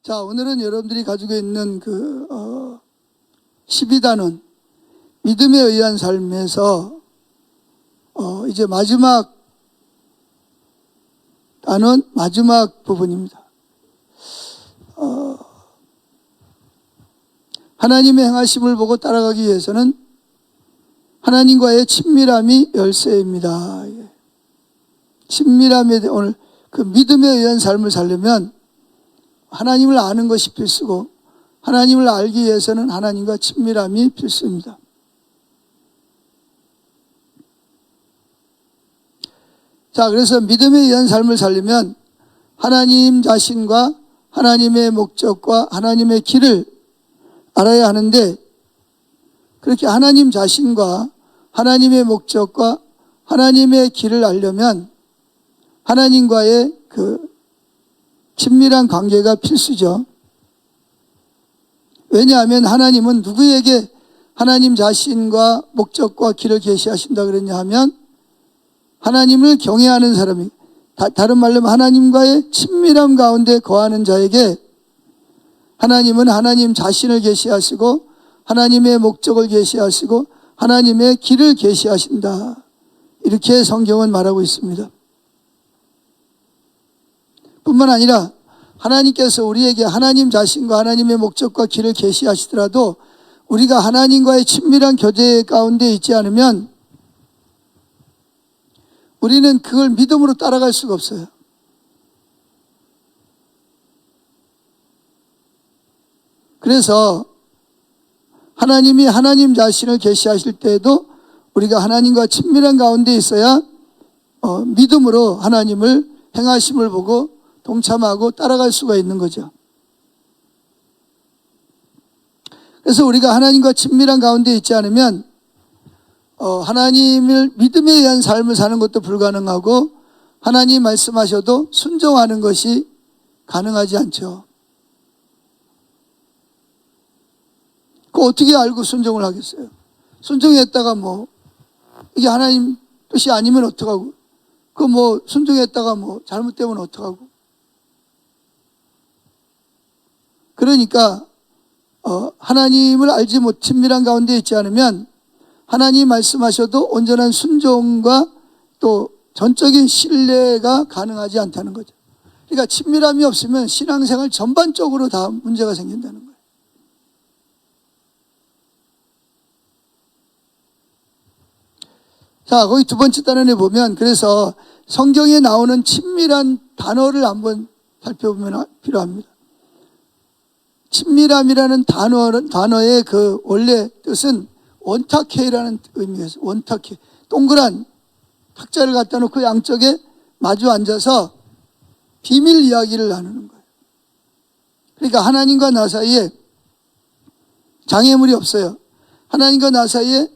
자, 오늘은 여러분들이 가지고 있는 12단원 믿음에 의한 삶에서 이제 마지막 단원 마지막 부분입니다. 하나님의 행하심을 보고 따라가기 위해서는 하나님과의 친밀함이 열쇠입니다. 친밀함에 대해 오늘 그 믿음에 의한 삶을 살려면 하나님을 아는 것이 필수고, 하나님을 알기 위해서는 하나님과 친밀함이 필수입니다. 자, 그래서 믿음에 의한 삶을 살려면 하나님 자신과 하나님의 목적과 하나님의 길을 알아야 하는데, 그렇게 하나님 자신과 하나님의 목적과 하나님의 길을 알려면 하나님과의 친밀한 관계가 필수죠. 왜냐하면 하나님은 누구에게 하나님 자신과 목적과 길을 계시하신다 그랬냐 하면 하나님을 경외하는 사람이, 다른 말로 하면 하나님과의 친밀함 가운데 거하는 자에게 하나님은 하나님 자신을 계시하시고 하나님의 목적을 계시하시고 하나님의 길을 계시하신다. 이렇게 성경은 말하고 있습니다. 뿐만 아니라 하나님께서 우리에게 하나님 자신과 하나님의 목적과 길을 계시하시더라도 우리가 하나님과의 친밀한 교제 가운데 있지 않으면 우리는 그걸 믿음으로 따라갈 수가 없어요. 그래서 하나님이 하나님 자신을 계시하실 때에도 우리가 하나님과 친밀한 가운데 있어야 믿음으로 하나님을 행하심을 보고 동참하고 따라갈 수가 있는 거죠. 그래서 우리가 하나님과 친밀한 가운데 있지 않으면 하나님을 믿음에 의한 삶을 사는 것도 불가능하고 하나님 말씀하셔도 순종하는 것이 가능하지 않죠. 그거 어떻게 알고 순종을 하겠어요? 순종했다가 이게 하나님 뜻이 아니면 어떡하고, 순종했다가 잘못되면 어떡하고. 그러니까 하나님을 알지 못 친밀한 가운데 있지 않으면 하나님 말씀하셔도 온전한 순종과 또 전적인 신뢰가 가능하지 않다는 거죠. 그러니까 친밀함이 없으면 신앙생활 전반적으로 다 문제가 생긴다는 거예요. 자, 거기 두 번째 단원에 보면, 그래서 성경에 나오는 친밀한 단어를 한번 살펴보면 필요합니다. 친밀함이라는 단어의 원래 뜻은 원탁해라는 의미에서, 원탁해, 동그란 탁자를 갖다 놓고 양쪽에 마주 앉아서 비밀 이야기를 나누는 거예요. 그러니까 하나님과 나 사이에 장애물이 없어요. 하나님과 나 사이에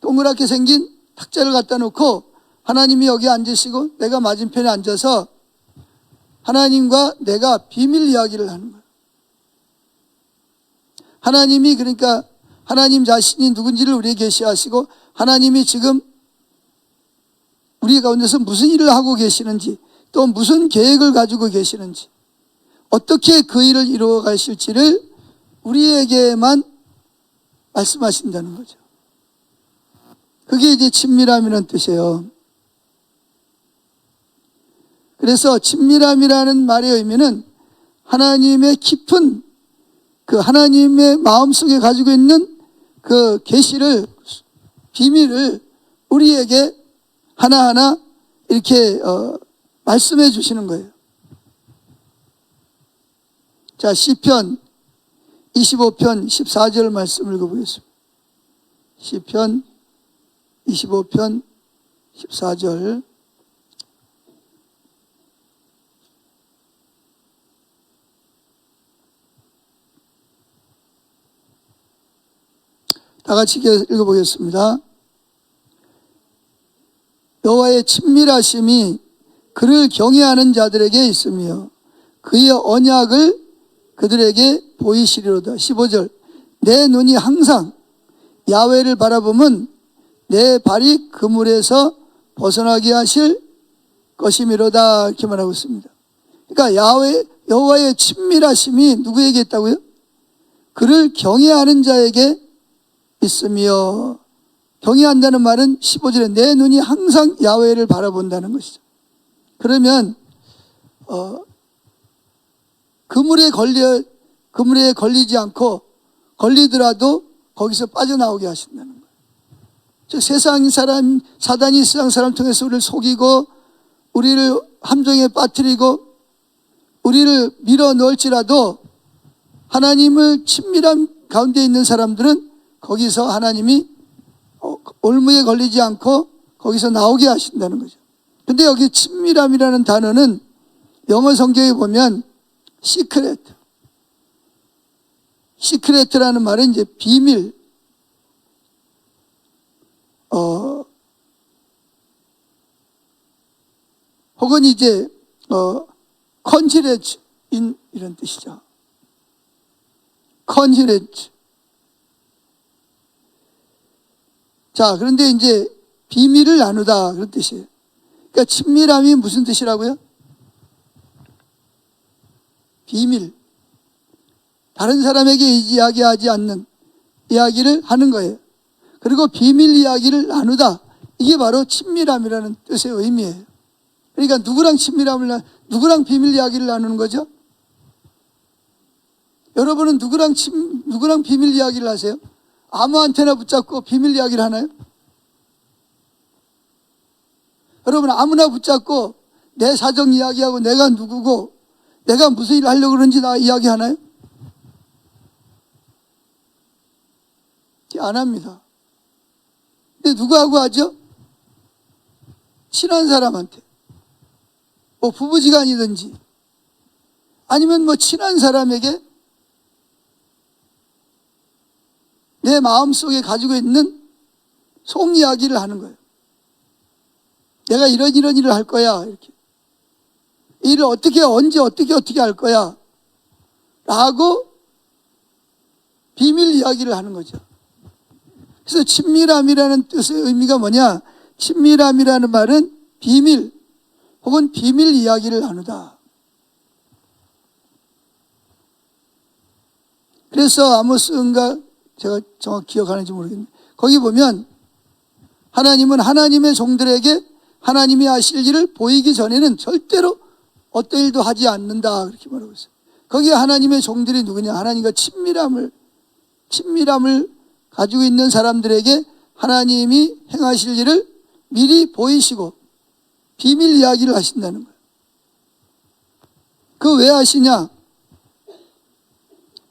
동그랗게 생긴 탁자를 갖다 놓고 하나님이 여기 앉으시고 내가 맞은편에 앉아서 하나님과 내가 비밀 이야기를 하는 거예요. 하나님이, 그러니까 하나님 자신이 누군지를 우리에게 계시하시고 하나님이 지금 우리 가운데서 무슨 일을 하고 계시는지, 또 무슨 계획을 가지고 계시는지, 어떻게 그 일을 이루어 가실지를 우리에게만 말씀하신다는 거죠. 그게 이제 친밀함이라는 뜻이에요. 그래서 친밀함이라는 말의 의미는 하나님의 깊은 하나님의 마음속에 가지고 있는 계시를, 비밀을 우리에게 하나하나 이렇게 말씀해 주시는 거예요. 자, 시편 25편 14절 말씀 읽어보겠습니다. 시편 25편 14절. 다 같이 읽어보겠습니다. 여호와의 친밀하심이 그를 경외하는 자들에게 있으며 그의 언약을 그들에게 보이시리로다. 15절. 내 눈이 항상 야훼를 바라보면 내 발이 그물에서 벗어나게 하실 것이미로다. 이렇게 말하고 있습니다. 그러니까 여호와의 친밀하심이 누구에게 있다고요? 그를 경외하는 자에게 있으며, 경외한다는 말은 15절에 내 눈이 항상 야훼를 바라본다는 것이죠. 그러면 그물에 걸리지 않고 걸리더라도 거기서 빠져나오게 하신다는 거예요. 즉 세상 사람, 사단이 세상 사람 통해서 우리를 속이고 우리를 함정에 빠뜨리고 우리를 밀어 넣을지라도 하나님을 친밀한 가운데 있는 사람들은 거기서 하나님이 올무에 걸리지 않고 거기서 나오게 하신다는 거죠. 근데 여기 친밀함이라는 단어는 영어 성경에 보면 시크레트라는 말은 이제 비밀, 혹은 이제 컨시레츠 이런 뜻이죠. 컨시레츠. 자, 그런데 이제 비밀을 나누다 그런 뜻이에요. 그러니까 친밀함이 무슨 뜻이라고요? 비밀. 다른 사람에게 이야기하지 않는 이야기를 하는 거예요. 그리고 비밀 이야기를 나누다. 이게 바로 친밀함이라는 뜻의 의미예요. 그러니까 누구랑 비밀 이야기를 나누는 거죠? 여러분은 누구랑 비밀 이야기를 하세요? 아무한테나 붙잡고 비밀 이야기를 하나요? 여러분 아무나 붙잡고 내 사정 이야기하고 내가 누구고 내가 무슨 일을 하려고 그러는지 다 이야기하나요? 안 합니다. 근데 누구하고 하죠? 친한 사람한테. 뭐 부부지간이든지 아니면 뭐 친한 사람에게 내 마음속에 가지고 있는 속 이야기를 하는 거예요. 내가 이런 일을 할 거야. 이렇게. 일을 어떻게 언제 어떻게 할 거야. 라고 비밀 이야기를 하는 거죠. 그래서 친밀함이라는 뜻의 의미가 뭐냐? 친밀함이라는 말은 비밀 혹은 비밀 이야기를 나누다. 그래서 아모스인가 제가 정확히 기억하는지 모르겠는데 거기 보면 하나님은 하나님의 종들에게 하나님이 하실 일을 보이기 전에는 절대로 어떤 일도 하지 않는다 그렇게 말하고 있어요. 거기에 하나님의 종들이 누구냐? 하나님과 친밀함을 가지고 있는 사람들에게 하나님이 행하실 일을 미리 보이시고 비밀 이야기를 하신다는 거예요. 그 왜 하시냐?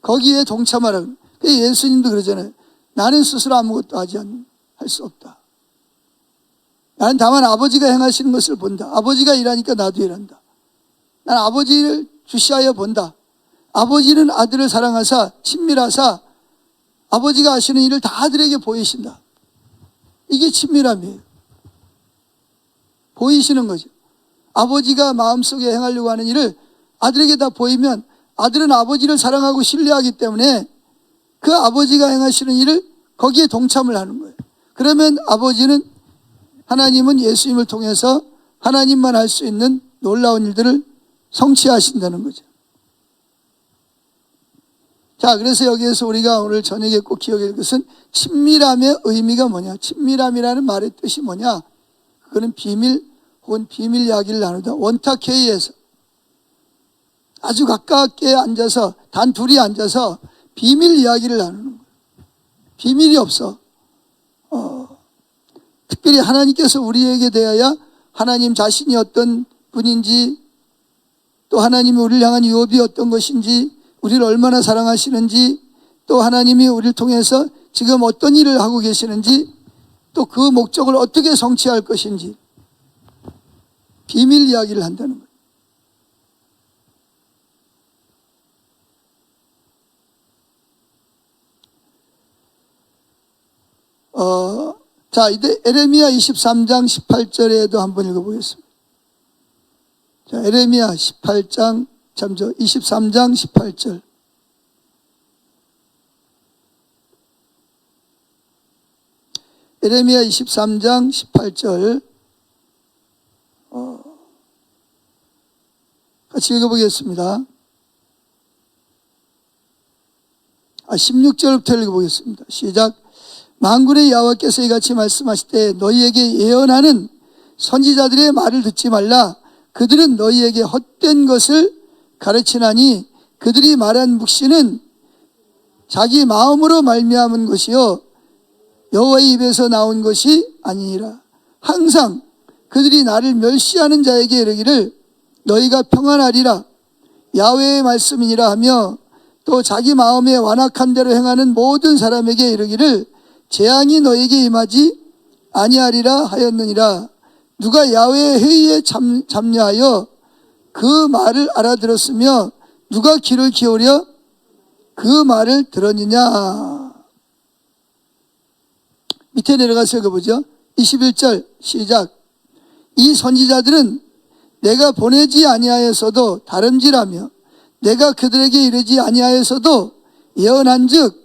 거기에 동참하라고. 예수님도 그러잖아요. 나는 스스로 아무것도 할 수 없다. 나는 다만 아버지가 행하시는 것을 본다. 아버지가 일하니까 나도 일한다. 나는 아버지를 주시하여 본다. 아버지는 아들을 사랑하사 친밀하사 아버지가 하시는 일을 다 아들에게 보이신다. 이게 친밀함이에요. 보이시는 거죠. 아버지가 마음속에 행하려고 하는 일을 아들에게 다 보이면 아들은 아버지를 사랑하고 신뢰하기 때문에 그 아버지가 행하시는 일을 거기에 동참을 하는 거예요. 그러면 하나님은 예수님을 통해서 하나님만 할 수 있는 놀라운 일들을 성취하신다는 거죠. 자, 그래서 여기에서 우리가 오늘 저녁에 꼭 기억해야 할 것은 친밀함의 의미가 뭐냐? 친밀함이라는 말의 뜻이 뭐냐? 그거는 비밀 혹은 비밀 이야기를 나누다. 원탁회의에서 아주 가깝게 앉아서 단 둘이 앉아서 비밀 이야기를 나누는 거예요. 비밀이 없어. 특별히 하나님께서 우리에게 대하여 하나님 자신이 어떤 분인지 또 하나님이 우리를 향한 유업이 어떤 것인지 우리를 얼마나 사랑하시는지 또 하나님이 우리를 통해서 지금 어떤 일을 하고 계시는지 또 그 목적을 어떻게 성취할 것인지 비밀 이야기를 한다는 거예요. 자, 이제 에레미야 23장 18절에도 한번 읽어보겠습니다. 자, 에레미야 23장 18절. 에레미야 23장 18절. 같이 읽어보겠습니다. 16절부터 읽어보겠습니다. 시작. 만군의 여호와께서 이같이 말씀하실 때 너희에게 예언하는 선지자들의 말을 듣지 말라. 그들은 너희에게 헛된 것을 가르치나니 그들이 말한 묵시는 자기 마음으로 말미암은 것이요 여호와의 입에서 나온 것이 아니니라. 항상 그들이 나를 멸시하는 자에게 이르기를 너희가 평안하리라 야훼의 말씀이니라 하며 또 자기 마음에 완악한 대로 행하는 모든 사람에게 이르기를 재앙이 너에게 임하지 아니하리라 하였느니라. 누가 야훼의 회의에 참여하여 그 말을 알아들었으며 누가 귀를 기울여 그 말을 들었느냐. 밑에 내려가서 읽어보죠. 21절 시작. 이 선지자들은 내가 보내지 아니하였어도 다름질하며 내가 그들에게 이르지 아니하였어도 예언한즉,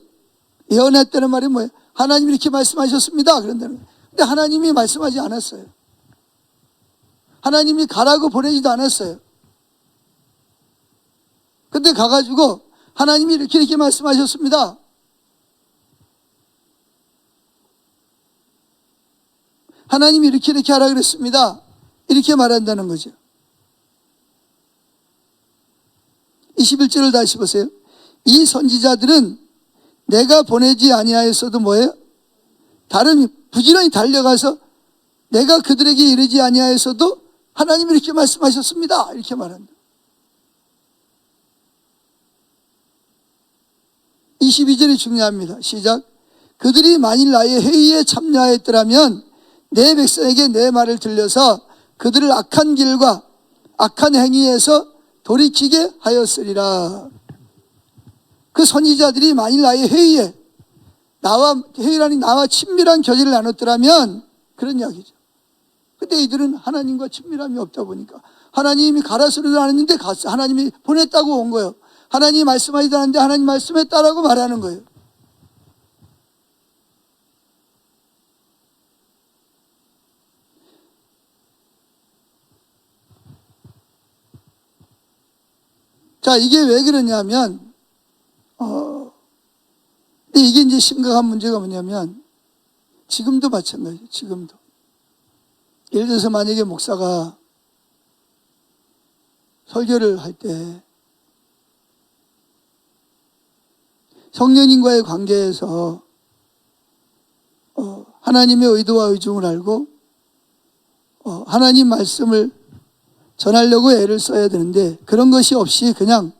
예언했다는 말이 뭐예요? 하나님이 이렇게 말씀하셨습니다 그런다는 거예요. 근데 하나님이 말씀하지 않았어요. 하나님이 가라고 보내지도 않았어요. 근데 가가지고 하나님이 이렇게 말씀하셨습니다. 하나님이 이렇게 하라 그랬습니다. 이렇게 말한다는 거죠. 21절을 다시 보세요. 이 선지자들은 내가 보내지 아니하였어도 뭐예요? 다른 부지런히 달려가서 내가 그들에게 이르지 아니하였어도 하나님이 이렇게 말씀하셨습니다. 이렇게 말한다. 22절이 중요합니다. 시작. 그들이 만일 나의 회의에 참여하였더라면 내 백성에게 내 말을 들려서 그들을 악한 길과 악한 행위에서 돌이키게 하였으리라. 그 선지자들이 만일 나의 회의에 회의라니 나와 친밀한 교제를 나눴더라면 그런 이야기죠. 근데 이들은 하나님과 친밀함이 없다 보니까 하나님이 가라 소리도 안 했는데 갔어. 하나님이 보냈다고 온 거예요. 하나님이 말씀하지도 않았는데 하나님 말씀했다라고 말하는 거예요. 자, 이게 왜 그러냐면, 이게 이제 심각한 문제가 뭐냐면, 지금도 마찬가지예요, 지금도. 예를 들어서 만약에 목사가 설교를 할 때, 성령님과의 관계에서, 하나님의 의도와 의중을 알고, 하나님 말씀을 전하려고 애를 써야 되는데 그런 것이 없이 그냥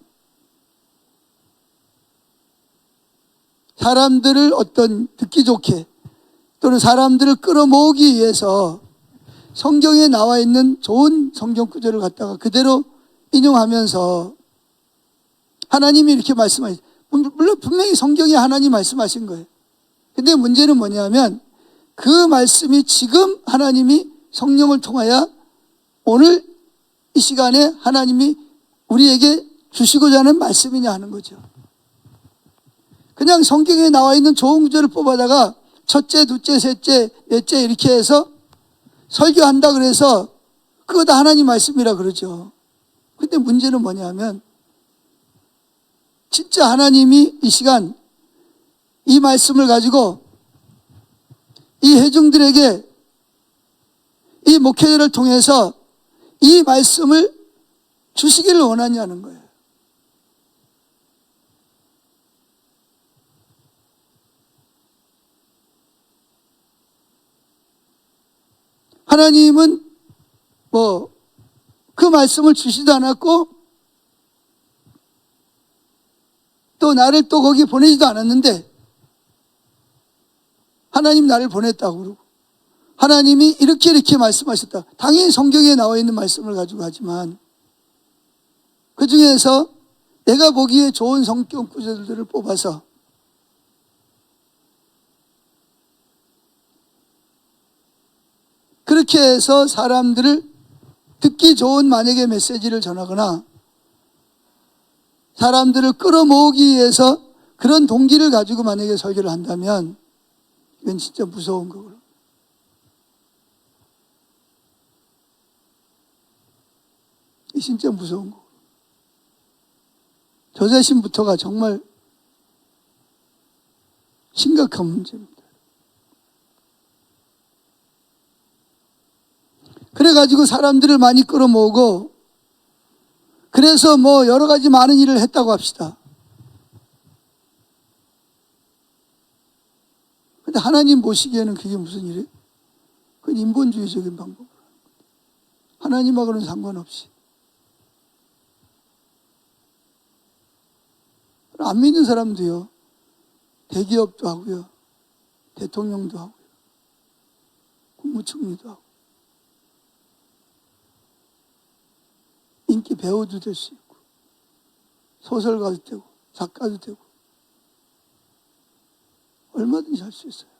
사람들을 어떤 듣기 좋게 또는 사람들을 끌어모으기 위해서 성경에 나와 있는 좋은 성경 구절을 갖다가 그대로 인용하면서 하나님이 이렇게 말씀하신, 물론 분명히 성경에 하나님 말씀하신 거예요. 근데 문제는 뭐냐면 그 말씀이 지금 하나님이 성령을 통하여 오늘 이 시간에 하나님이 우리에게 주시고자 하는 말씀이냐 하는 거죠. 그냥 성경에 나와 있는 좋은 구절을 뽑아다가 첫째, 둘째, 셋째, 넷째 이렇게 해서 설교한다 그래서 그거 다 하나님 말씀이라 그러죠. 근데 문제는 뭐냐면 진짜 하나님이 이 시간 이 말씀을 가지고 이 회중들에게 이 목회자를 통해서 이 말씀을 주시기를 원하냐는 거예요. 하나님은 그 말씀을 주시도 않았고 또 나를 또 거기 보내지도 않았는데 하나님 나를 보냈다고 그러고 하나님이 이렇게 말씀하셨다. 당연히 성경에 나와 있는 말씀을 가지고 하지만 그 중에서 내가 보기에 좋은 성경 구절들을 뽑아서 그렇게 해서 사람들을 듣기 좋은 만약에 메시지를 전하거나 사람들을 끌어모으기 위해서 그런 동기를 가지고 만약에 설교를 한다면 이건 진짜 무서운 거고요. 이 진짜 무서운 거. 저 자신부터가 정말 심각한 문제입니다. 그래가지고 사람들을 많이 끌어모으고 그래서 뭐 여러 가지 많은 일을 했다고 합시다. 근데 하나님 보시기에는 그게 무슨 일이에요? 그건 인본주의적인 방법으로 하나님하고는 상관없이. 안 믿는 사람도요, 대기업도 하고요, 대통령도 하고요, 국무총리도 하고, 인기 배우도 될 수 있고, 소설가도 되고, 작가도 되고, 얼마든지 할 수 있어요.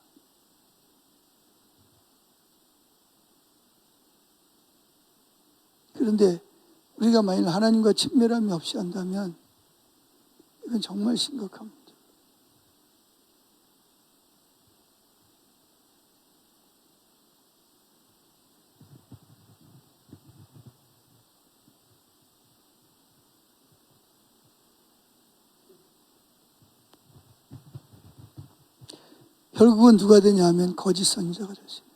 그런데 우리가 만일 하나님과 친밀함이 없이 한다면 이건 정말 심각한 문제. 결국은 누가 되냐 하면 거짓 선지자가 됐습니다.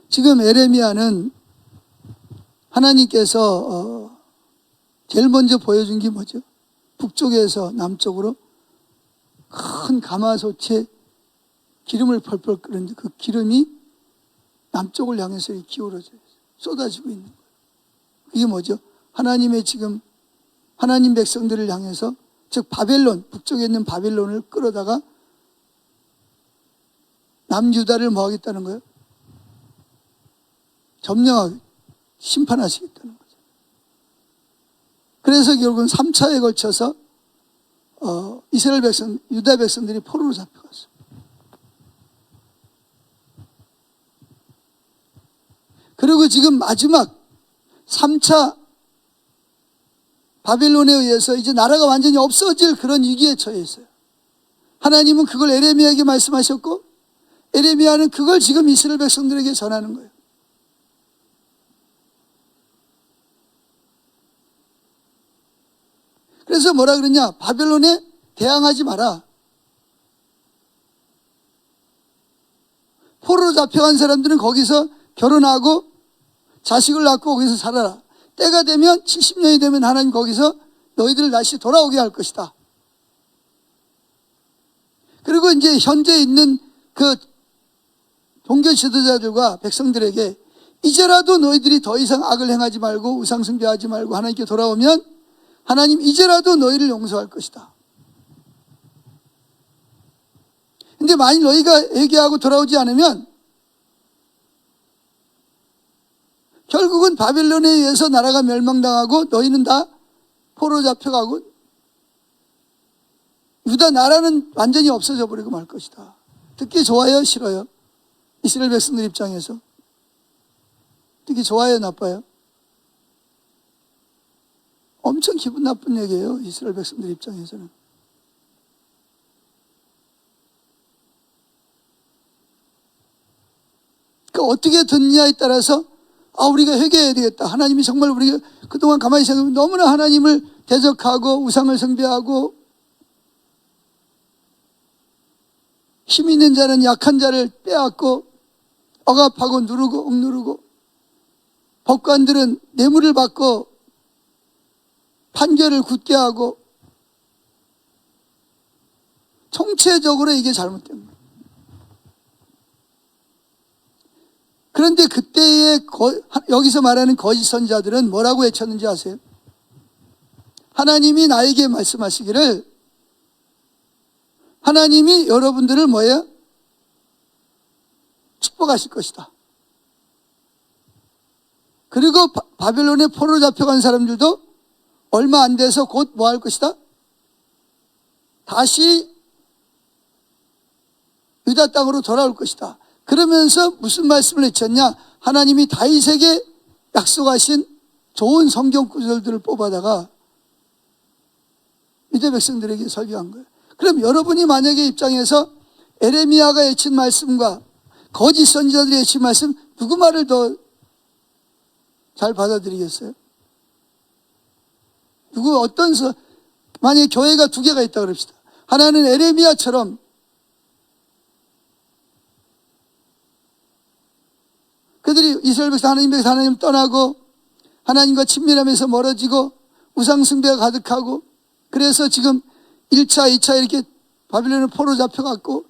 지금 에레미야는 하나님께서 제일 먼저 보여준 게 뭐죠? 북쪽에서 남쪽으로 큰 가마솥에 기름을 펄펄 끓는데 그 기름이 남쪽을 향해서 기울어져 있어요. 쏟아지고 있는 거예요. 이게 뭐죠? 하나님의 지금 하나님 백성들을 향해서, 즉 바벨론, 북쪽에 있는 바벨론을 끌어다가 남유다를 뭐 하겠다는 거예요? 점령하게, 심판하시겠다는 거죠. 그래서 결국은 3차에 걸쳐서 이스라엘 백성, 유다 백성들이 포로로 잡혀갔어요. 그리고 지금 마지막 3차 바벨론에 의해서 이제 나라가 완전히 없어질 그런 위기에 처해 있어요. 하나님은 그걸 에레미야에게 말씀하셨고 에레미야는 그걸 지금 이스라엘 백성들에게 전하는 거예요. 그래서 뭐라 그러냐? 바벨론에 대항하지 마라. 포로로 잡혀간 사람들은 거기서 결혼하고 자식을 낳고 거기서 살아라. 때가 되면 70년이 되면 하나님 거기서 너희들을 다시 돌아오게 할 것이다. 그리고 이제 현재 있는 그 종교 지도자들과 백성들에게 이제라도 너희들이 더 이상 악을 행하지 말고 우상 숭배하지 말고 하나님께 돌아오면 하나님 이제라도 너희를 용서할 것이다. 근데 만일 너희가 회개하고 돌아오지 않으면 결국은 바벨론에 의해서 나라가 멸망당하고 너희는 다 포로 잡혀가고 유다 나라는 완전히 없어져 버리고 말 것이다. 듣기 좋아요? 싫어요? 이스라엘 백성들 입장에서 듣기 좋아요? 나빠요? 엄청 기분 나쁜 얘기예요. 이스라엘 백성들 입장에서는. 그러니까 어떻게 듣느냐에 따라서 우리가 회개해야 되겠다. 하나님이 정말 우리가 그동안 가만히 생각하면 너무나 하나님을 대적하고 우상을 숭배하고 힘 있는 자는 약한 자를 빼앗고 억압하고 누르고 억누르고 법관들은 뇌물을 받고 판결을 굳게 하고 총체적으로 이게 잘못된 거예요. 그런데 그때의 여기서 말하는 거짓 선지자들은 뭐라고 외쳤는지 아세요? 하나님이 나에게 말씀하시기를 하나님이 여러분들을 뭐예요? 축복하실 것이다. 그리고 바벨론에 포로로 잡혀간 사람들도 얼마 안 돼서 곧 뭐 할 것이다? 다시 유다 땅으로 돌아올 것이다. 그러면서 무슨 말씀을 외쳤냐? 하나님이 다윗에게 약속하신 좋은 성경 구절들을 뽑아다가 유다 백성들에게 설교한 거예요. 그럼 여러분이 만약에 입장에서 에레미야가 외친 말씀과 거짓 선지자들이 외친 말씀 누구 말을 더 잘 받아들이겠어요? 누구 만약에 교회가 두 개가 있다 그럽시다. 하나는 에레미야처럼 그들이 이스라엘 백성 하나님 떠나고 하나님과 친밀하면서 멀어지고 우상숭배가 가득하고 그래서 지금 1차, 2차 이렇게 바빌론의 포로 잡혀갔고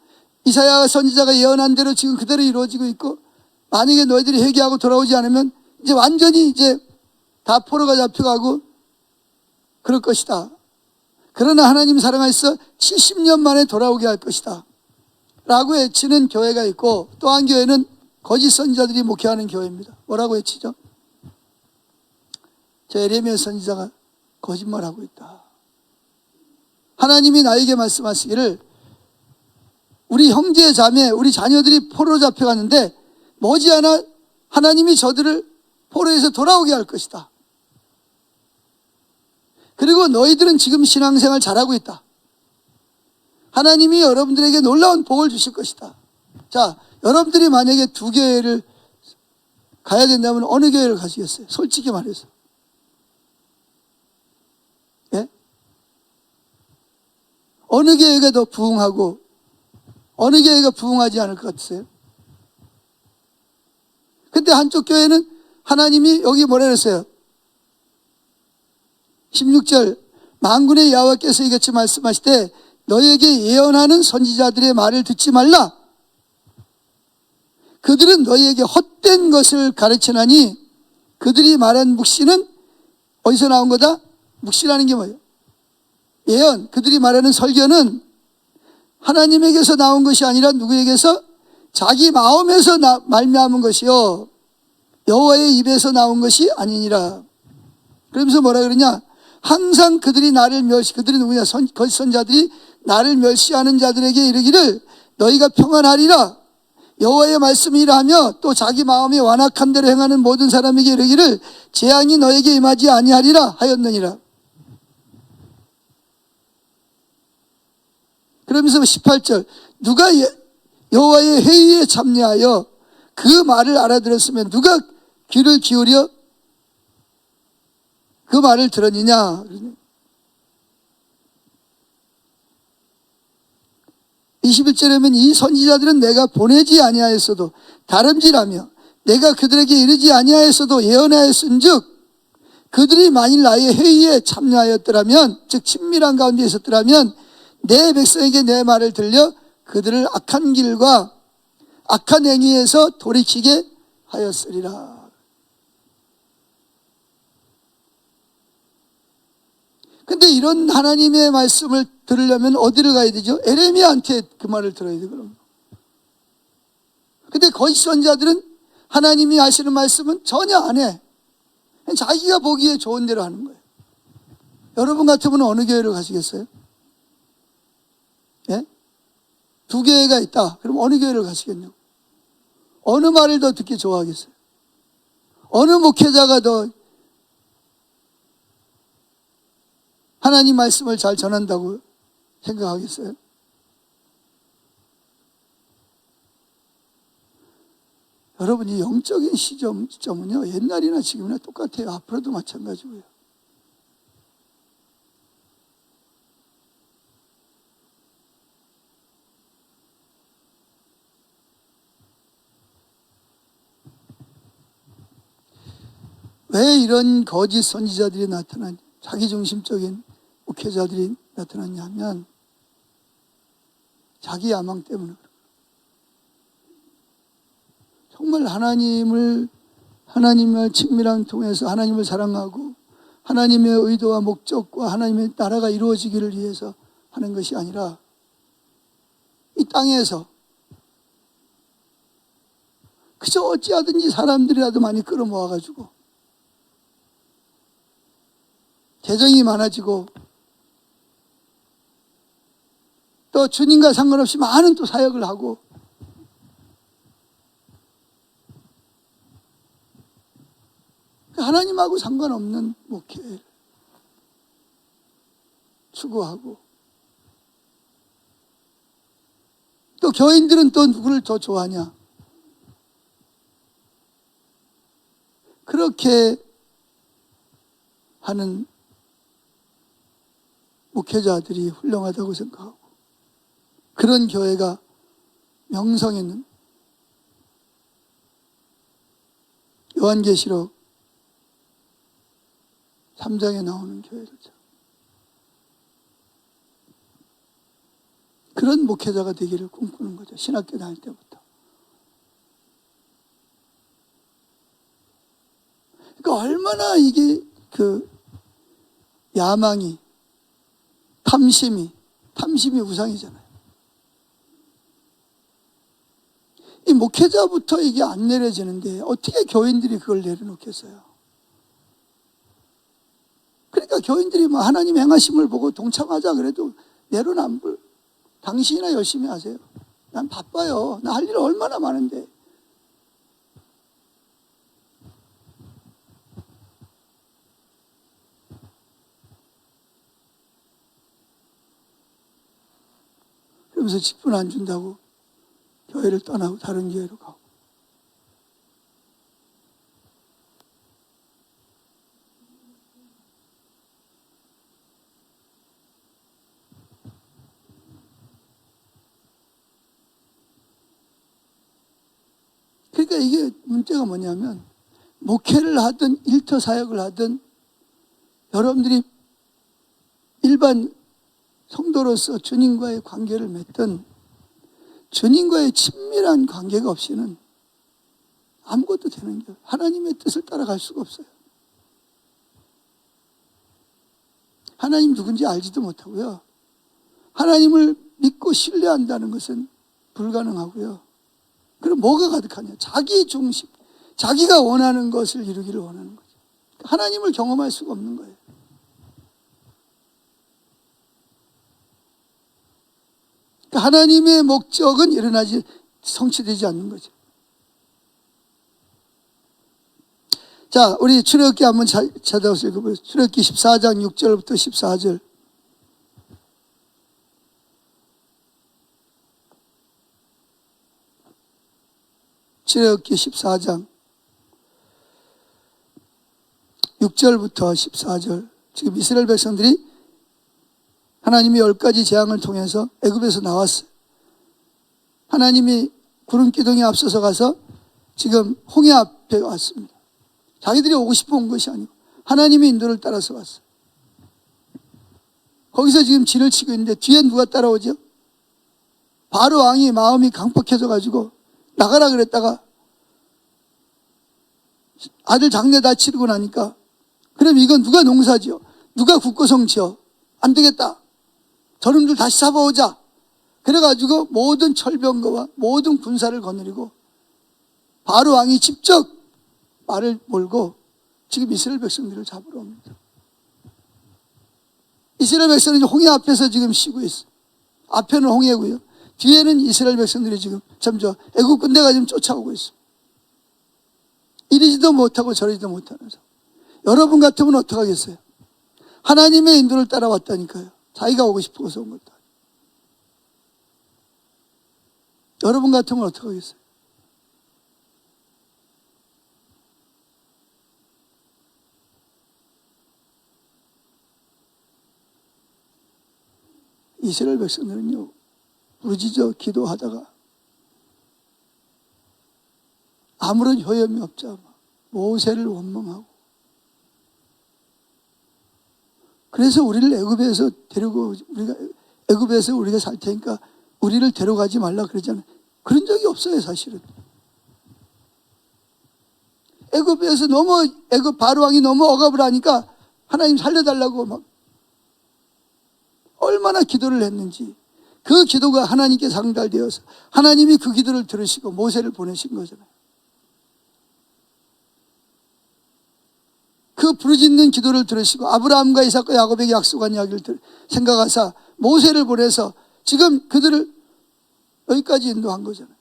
이사야 선지자가 예언한 대로 지금 그대로 이루어지고 있고 만약에 너희들이 회개하고 돌아오지 않으면 이제 완전히 이제 다 포로가 잡혀가고 그럴 것이다. 그러나 하나님 사랑하셔서 70년 만에 돌아오게 할 것이다. 라고 외치는 교회가 있고 또 한 교회는 거짓 선지자들이 목회하는 교회입니다. 뭐라고 외치죠? 저 에레미야 선지자가 거짓말하고 있다. 하나님이 나에게 말씀하시기를 우리 형제 자매 우리 자녀들이 포로로 잡혀갔는데 머지않아 하나님이 저들을 포로에서 돌아오게 할 것이다. 그리고 너희들은 지금 신앙생활 잘하고 있다. 하나님이 여러분들에게 놀라운 복을 주실 것이다. 자, 여러분들이 만약에 두 교회를 가야 된다면 어느 교회를 가시겠어요? 솔직히 말해서. 예? 어느 교회가 더 부흥하고 어느 교회가 부흥하지 않을 것 같으세요? 근데 한쪽 교회는 하나님이 여기 뭐라 그랬어요? 16절 만군의 여호와께서 이같이 말씀하실 때 너희에게 예언하는 선지자들의 말을 듣지 말라. 그들은 너희에게 헛된 것을 가르치나니 그들이 말한 묵시는 어디서 나온 거다? 묵시라는 게 뭐예요? 예언, 그들이 말하는 설교는 하나님에게서 나온 것이 아니라 누구에게서? 자기 마음에서 말미암은 것이요 여호와의 입에서 나온 것이 아니니라. 그러면서 뭐라 그러냐? 항상 그들이 그들이 누구냐? 거짓 선자들이 나를 멸시하는 자들에게 이르기를 너희가 평안하리라. 여호와의 말씀이 이라하며 또 자기 마음이 완악한 대로 행하는 모든 사람에게 이르기를 재앙이 너에게 임하지 아니하리라 하였느니라. 그러면서 18절 누가 여호와의 회의에 참여하여 그 말을 알아들었으면 누가 귀를 기울여 그 말을 들었느냐. 21절에 보면 이 선지자들은 내가 보내지 아니하였어도 다름질하며 내가 그들에게 이르지 아니하였어도 예언하였은즉 그들이 만일 나의 회의에 참여하였더라면 즉 친밀한 가운데 있었더라면 내 백성에게 내 말을 들려 그들을 악한 길과 악한 행위에서 돌이키게 하였으리라. 근데 이런 하나님의 말씀을 들으려면 어디를 가야 되죠? 에레미야한테 그 말을 들어야 돼요. 그럼. 근데 거짓 선지자들은 하나님이 하시는 말씀은 전혀 안 해. 자기가 보기에 좋은 대로 하는 거예요. 여러분 같으면 어느 교회를 가시겠어요? 예? 두 교회가 있다. 그럼 어느 교회를 가시겠냐고. 어느 말을 더 듣기 좋아하겠어요? 어느 목회자가 더 하나님 말씀을 잘 전한다고 생각하겠어요? 여러분, 이 영적인 시점은요, 옛날이나 지금이나 똑같아요. 앞으로도 마찬가지고요. 왜 이런 거짓 선지자들이 나타나냐? 자기중심적인 목회자들이 나타났냐 하면 자기 야망 때문에 그래요. 정말 하나님을 친밀함 통해서 하나님을 사랑하고 하나님의 의도와 목적과 하나님의 나라가 이루어지기를 위해서 하는 것이 아니라 이 땅에서 그저 어찌하든지 사람들이라도 많이 끌어모아가지고 재정이 많아지고 또 주님과 상관없이 많은 또 사역을 하고 하나님하고 상관없는 목회를 추구하고 또 교인들은 또 누구를 더 좋아하냐? 그렇게 하는 목회자들이 훌륭하다고 생각하고 그런 교회가 명성있는 요한계시록 3장에 나오는 교회죠. 그런 목회자가 되기를 꿈꾸는 거죠. 신학교 다닐 때부터. 그러니까 얼마나 이게 야망이, 탐심이 우상이잖아요. 이 목회자부터 이게 안 내려지는데 어떻게 교인들이 그걸 내려놓겠어요? 그러니까 교인들이 뭐 하나님 행하심을 보고 동참하자 그래도 내로남불. 당신이나 열심히 하세요. 난 바빠요. 나 할 일 얼마나 많은데. 그러면서 직분 안 준다고 교회를 떠나고 다른 교회로 가고. 그러니까 이게 문제가 뭐냐면 목회를 하든 일터 사역을 하든 여러분들이 일반 성도로서 주님과의 관계를 맺든 주님과의 친밀한 관계가 없이는 아무것도 되는 거예요. 하나님의 뜻을 따라갈 수가 없어요. 하나님 누군지 알지도 못하고요. 하나님을 믿고 신뢰한다는 것은 불가능하고요. 그럼 뭐가 가득하냐? 자기 중심, 자기가 원하는 것을 이루기를 원하는 거죠. 하나님을 경험할 수가 없는 거예요. 하나님의 목적은 성취되지 않는 거죠. 자, 우리 출애굽기 한번 찾아보세요. 출애굽기 14장 6절부터 14절. 출애굽기 14장 6절부터 14절. 지금 이스라엘 백성들이 하나님이 10가지 재앙을 통해서 애굽에서 나왔어요. 하나님이 구름 기둥에 앞서서 가서 지금 홍해 앞에 왔습니다. 자기들이 오고 싶어 온 것이 아니고 하나님의 인도를 따라서 왔어요. 거기서 지금 진을 치고 있는데 뒤에 누가 따라오죠? 바로 왕이 마음이 강팍해져 가지고 나가라 그랬다가 아들 장례 다 치르고 나니까 그럼 이건 누가 농사지어? 누가 국고성 지어? 안 되겠다. 저놈들 다시 잡아오자. 그래가지고 모든 철병거와 모든 군사를 거느리고 바로 왕이 직접 말을 몰고 지금 이스라엘 백성들을 잡으러 옵니다. 이스라엘 백성은 홍해 앞에서 지금 쉬고 있어요. 앞에는 홍해고요. 뒤에는 이스라엘 백성들이 지금 애국 군대가 지금 쫓아오고 있어요. 이리지도 못하고 저리지도 못하면서. 여러분 같으면 어떡하겠어요? 하나님의 인도를 따라왔다니까요. 자기가 오고 싶어서 온 것도 아니에요. 여러분 같으면 어떡하겠어요? 이스라엘 백성들은요, 부르짖어 기도하다가 아무런 효험이 없자 모세를 원망하고, 그래서 우리를 애굽에서 데리고 애굽에서 우리가 살 테니까 우리를 데려가지 말라 그러잖아요. 그런 적이 없어요, 사실은. 애굽에서 애굽 바로 왕이 너무 억압을 하니까 하나님 살려달라고 막 얼마나 기도를 했는지, 그 기도가 하나님께 상달되어서 하나님이 그 기도를 들으시고 모세를 보내신 거잖아요. 그 부르짖는 기도를 들으시고 아브라함과 이삭과 야곱에게 약속한 이야기를 생각하사 모세를 보내서 지금 그들을 여기까지 인도한 거잖아요.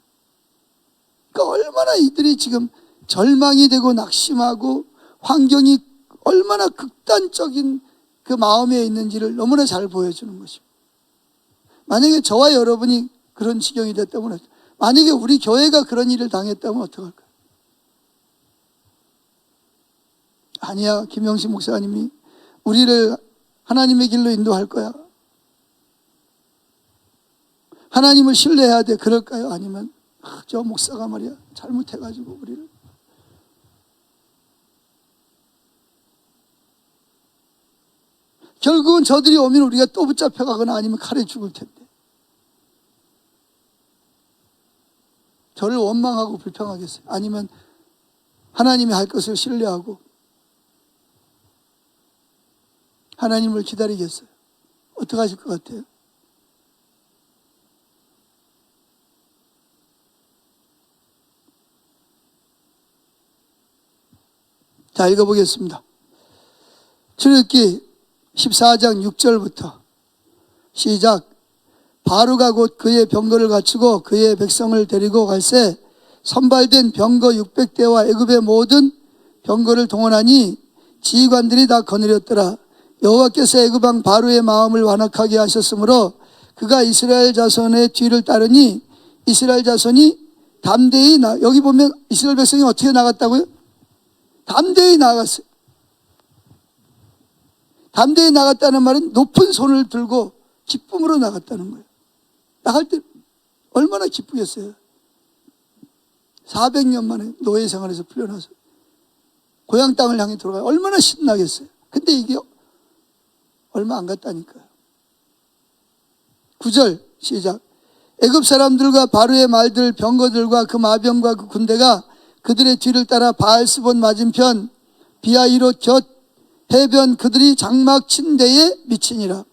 그러니까 얼마나 이들이 지금 절망이 되고 낙심하고 환경이 얼마나 극단적인 그 마음에 있는지를 너무나 잘 보여주는 것입니다. 만약에 저와 여러분이 그런 지경이 됐다면, 만약에 우리 교회가 그런 일을 당했다면 어떡할까요? 아니야, 김영식 목사님이 우리를 하나님의 길로 인도할 거야. 하나님을 신뢰해야 돼. 그럴까요? 아니면 저 목사가 말이야 잘못해가지고 우리를 결국은 저들이 오면 우리가 또 붙잡혀가거나 아니면 칼에 죽을 텐데 저를 원망하고 불평하겠어요? 아니면 하나님이 할 것을 신뢰하고 하나님을 기다리겠어요? 어떻게 하실 것 같아요? 자, 읽어보겠습니다. 출애굽기 14장 6절부터 시작. 바로가 곧 그의 병거를 갖추고 그의 백성을 데리고 갈새 선발된 병거 600대와 애굽의 모든 병거를 동원하니 지휘관들이 다 거느렸더라. 여호와께서 애굽 왕 바로의 마음을 완악하게 하셨으므로 그가 이스라엘 자손의 뒤를 따르니 이스라엘 자손이 담대히 여기 보면 이스라엘 백성이 어떻게 나갔다고요? 담대히 나갔어요. 담대히 나갔다는 말은 높은 손을 들고 기쁨으로 나갔다는 거예요. 나갈 때 얼마나 기쁘겠어요. 400년 만에 노예 생활에서 풀려나서 고향 땅을 향해 들어가요. 얼마나 신나겠어요. 근데 이게 얼마 안 갔다니까요. 9절 시작. 애굽 사람들과 바로의 말들 병거들과 그 마병과 그 군대가 그들의 뒤를 따라 바알스본 맞은편 비아히롯 곁 해변 그들이 장막 친 데에 미치니라.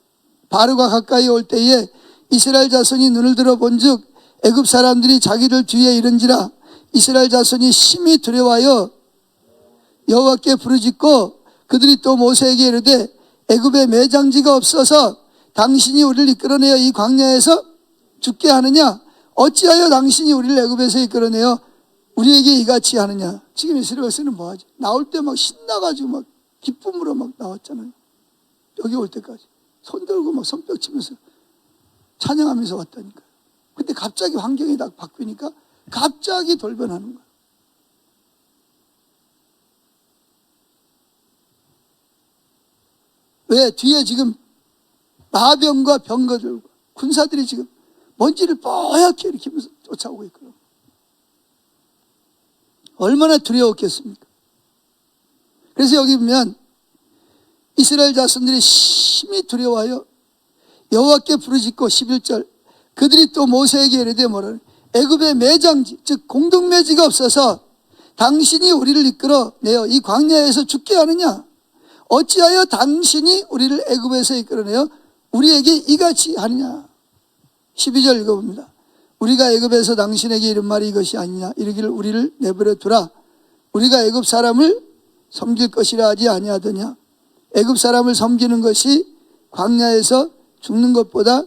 바로가 가까이 올 때에 이스라엘 자손이 눈을 들어 본즉 애굽 사람들이 자기들 뒤에 이른지라. 이스라엘 자손이 심히 두려워하여 여호와께 부르짖고 그들이 또 모세에게 이르되 애굽에 매장지가 없어서 당신이 우리를 이끌어내어 이 광야에서 죽게 하느냐? 어찌하여 당신이 우리를 애굽에서 이끌어내어 우리에게 이같이 하느냐? 지금 이스라엘 백성은 뭐하지? 나올 때 막 신나가지고 막 기쁨으로 막 나왔잖아요. 여기 올 때까지 손 들고 막 손뼉 치면서 찬양하면서 왔다니까요. 근데 갑자기 환경이 딱 바뀌니까 갑자기 돌변하는 거예요. 왜? 뒤에 지금 마병과 병거들과 군사들이 지금 먼지를 뽀얗게 일으키면서 쫓아오고 있거든요. 얼마나 두려웠겠습니까? 그래서 여기 보면 이스라엘 자손들이 심히 두려워하여 여호와께 부르짖고 11절 그들이 또 모세에게 이르되 뭐라 애굽의 매장지 즉 공동매지가 없어서 당신이 우리를 이끌어내어 이 광야에서 죽게 하느냐? 어찌하여 당신이 우리를 애굽에서 이끌어내어 우리에게 이같이 하느냐? 12절 읽어봅니다. 우리가 애굽에서 당신에게 이른 말이 이것이 아니냐? 이르기를 우리를 내버려 두라. 우리가 애굽 사람을 섬길 것이라 하지 아니하더냐? 애굽 사람을 섬기는 것이 광야에서 죽는 것보다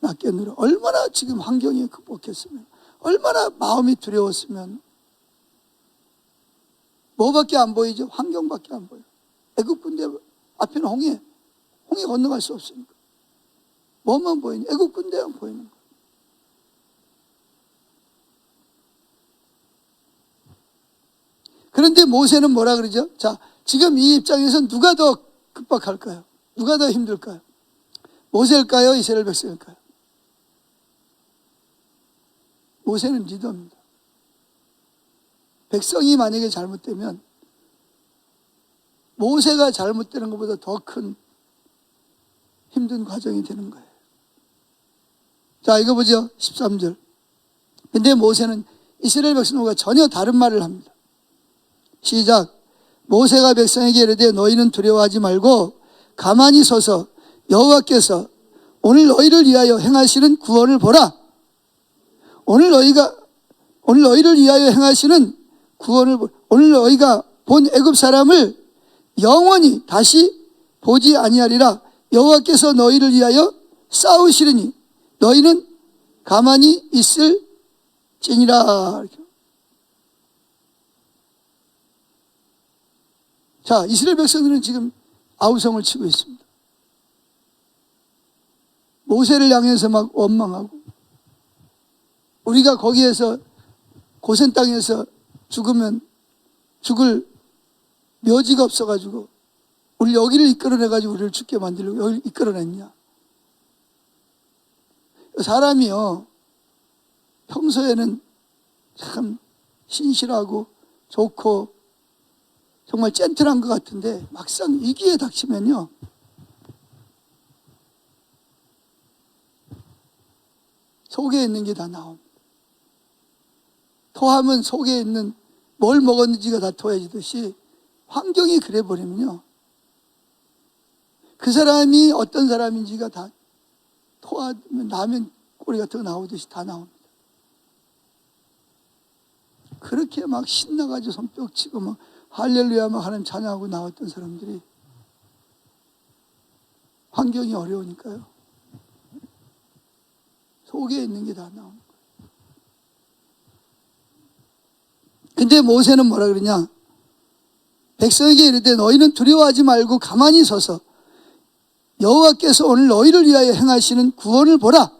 낫겠느라. 얼마나 지금 환경이 극복했으면, 얼마나 마음이 두려웠으면. 뭐밖에 안 보이죠? 환경밖에 안 보여요. 애굽 군대 앞에는 홍해 건너갈 수 없으니까. 뭐만 보이냐? 애굽 군대만 보이는 거예요. 그런데 모세는 뭐라 그러죠? 자, 지금 이 입장에서 누가 더 급박할까요? 누가 더 힘들까요? 모세일까요? 이스라엘 백성일까요? 모세는 리더입니다. 백성이 만약에 잘못되면 모세가 잘못되는 것보다 더 큰 힘든 과정이 되는 거예요. 자, 이거 보죠. 13절. 근데 모세는 이스라엘 백성과 전혀 다른 말을 합니다. 시작. 모세가 백성에게 이르되 너희는 두려워하지 말고 가만히 서서 여호와께서 오늘 너희를 위하여 행하시는 구원을 보라. 오늘 너희를 위하여 행하시는 구원을 보라. 오늘 너희가 본 애굽 사람을 영원히 다시 보지 아니하리라. 여호와께서 너희를 위하여 싸우시리니 너희는 가만히 있을지니라. 자, 이스라엘 백성들은 지금 아우성을 치고 있습니다. 모세를 향해서 막 원망하고, 우리가 거기에서 고센 땅에서 죽으면 죽을 묘지가 없어가지고 우리 여기를 이끌어내가지고 우리를 죽게 만들려고 여기를 이끌어냈냐? 사람이요, 평소에는 참 신실하고 좋고 정말 젠틀한 것 같은데 막상 위기에 닥치면요, 속에 있는 게 다 나옵니다. 토하면 속에 있는 뭘 먹었는지가 다 토해지듯이 환경이 그래 버리면요, 그 사람이 어떤 사람인지가 다 토하면 라면 꼬리 같은 거 나오듯이 다 나옵니다. 그렇게 막 신나가지고 손뼉 치고 막 할렐루야 막 하는 찬양하고 나왔던 사람들이 환경이 어려우니까요, 속에 있는 게 다 나오는 거예요. 근데 모세는 뭐라 그러냐? 백성에게 이르되 너희는 두려워하지 말고 가만히 서서 여호와께서 오늘 너희를 위하여 행하시는 구원을 보라.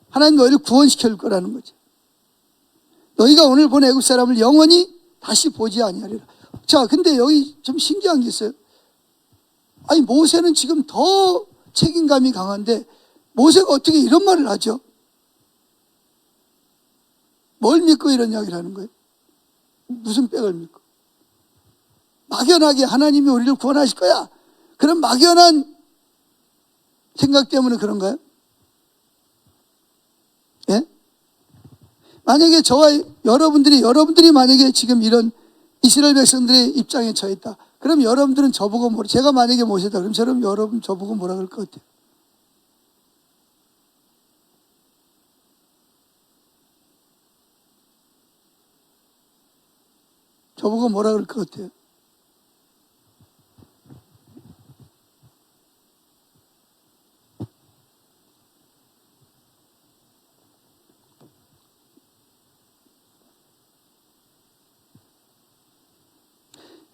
하나님 너희를 구원시킬 거라는 거죠. 너희가 오늘 본 애굽 사람을 영원히 다시 보지 아니하리라. 자, 근데 여기 좀 신기한 게 있어요. 아니, 모세는 지금 더 책임감이 강한데 모세가 어떻게 이런 말을 하죠? 뭘 믿고 이런 이야기를 하는 거예요? 무슨 백을 믿고? 막연하게 하나님이 우리를 구원하실 거야, 그런 막연한 생각 때문에 그런가요? 예? 만약에 저와 여러분들이 만약에 지금 이런 이스라엘 백성들의 입장에 처했다, 그럼 여러분들은 저보고 뭐라, 제가 만약에 모세다 그럼 여러분 저보고 뭐라 그럴 것 같아요? 저보고 뭐라 그럴 것 같아요?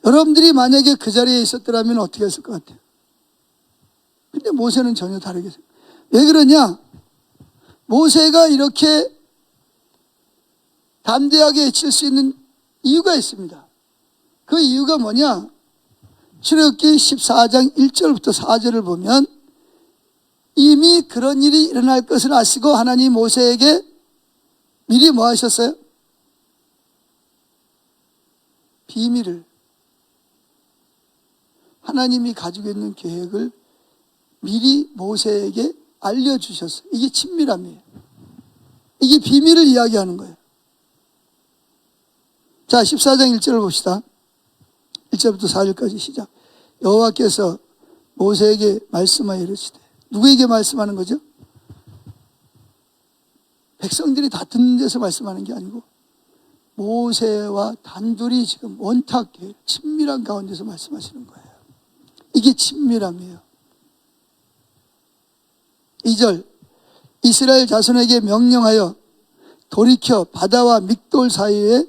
여러분들이 만약에 그 자리에 있었더라면 어떻게 했을 것 같아요? 근데 모세는 전혀 다르게 생각해요. 왜 그러냐? 모세가 이렇게 담대하게 외칠 수 있는 이유가 있습니다. 그 이유가 뭐냐? 출애굽기 14장 1절부터 4절을 보면 이미 그런 일이 일어날 것을 아시고 하나님 모세에게 미리 뭐 하셨어요? 비밀을, 하나님이 가지고 있는 계획을 미리 모세에게 알려주셨어요. 이게 친밀함이에요. 이게 비밀을 이야기하는 거예요. 자, 14장 1절을 봅시다. 1절부터 4절까지 시작. 여호와께서 모세에게 말씀하여 이르시되, 누구에게 말씀하는 거죠? 백성들이 다 듣는 데서 말씀하는 게 아니고 모세와 단둘이 지금 원탁 친밀한 가운데서 말씀하시는 거예요. 이게 친밀함이에요. 2절, 이스라엘 자손에게 명령하여 돌이켜 바다와 믹돌 사이에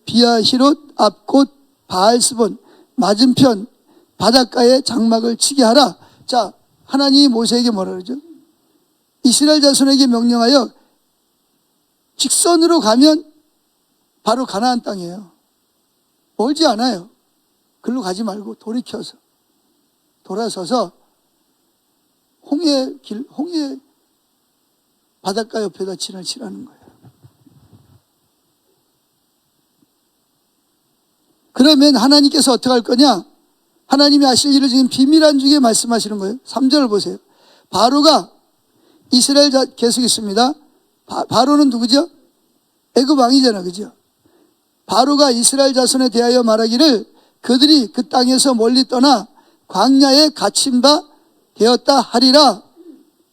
비아히롯 앞곳 바알스본 맞은편 바닷가에 장막을 치게 하라. 자, 하나님이 모세에게 뭐라 그러죠? 이스라엘 자손에게 명령하여 직선으로 가면 바로 가나안 땅이에요. 멀지 않아요. 글로 가지 말고 돌아서서 홍해 바닷가 옆에다 진을 치라는 거예요. 그러면 하나님께서 어떻게 할 거냐? 하나님이 하실 일을 지금 비밀한 중에 말씀하시는 거예요. 3절을 보세요. 바로가 이스라엘 계속 있습니다. 바로는 누구죠? 애굽 왕이잖아, 그죠? 바로가 이스라엘 자손에 대하여 말하기를 그들이 그 땅에서 멀리 떠나 광야에 갇힌 바 되었다 하리라.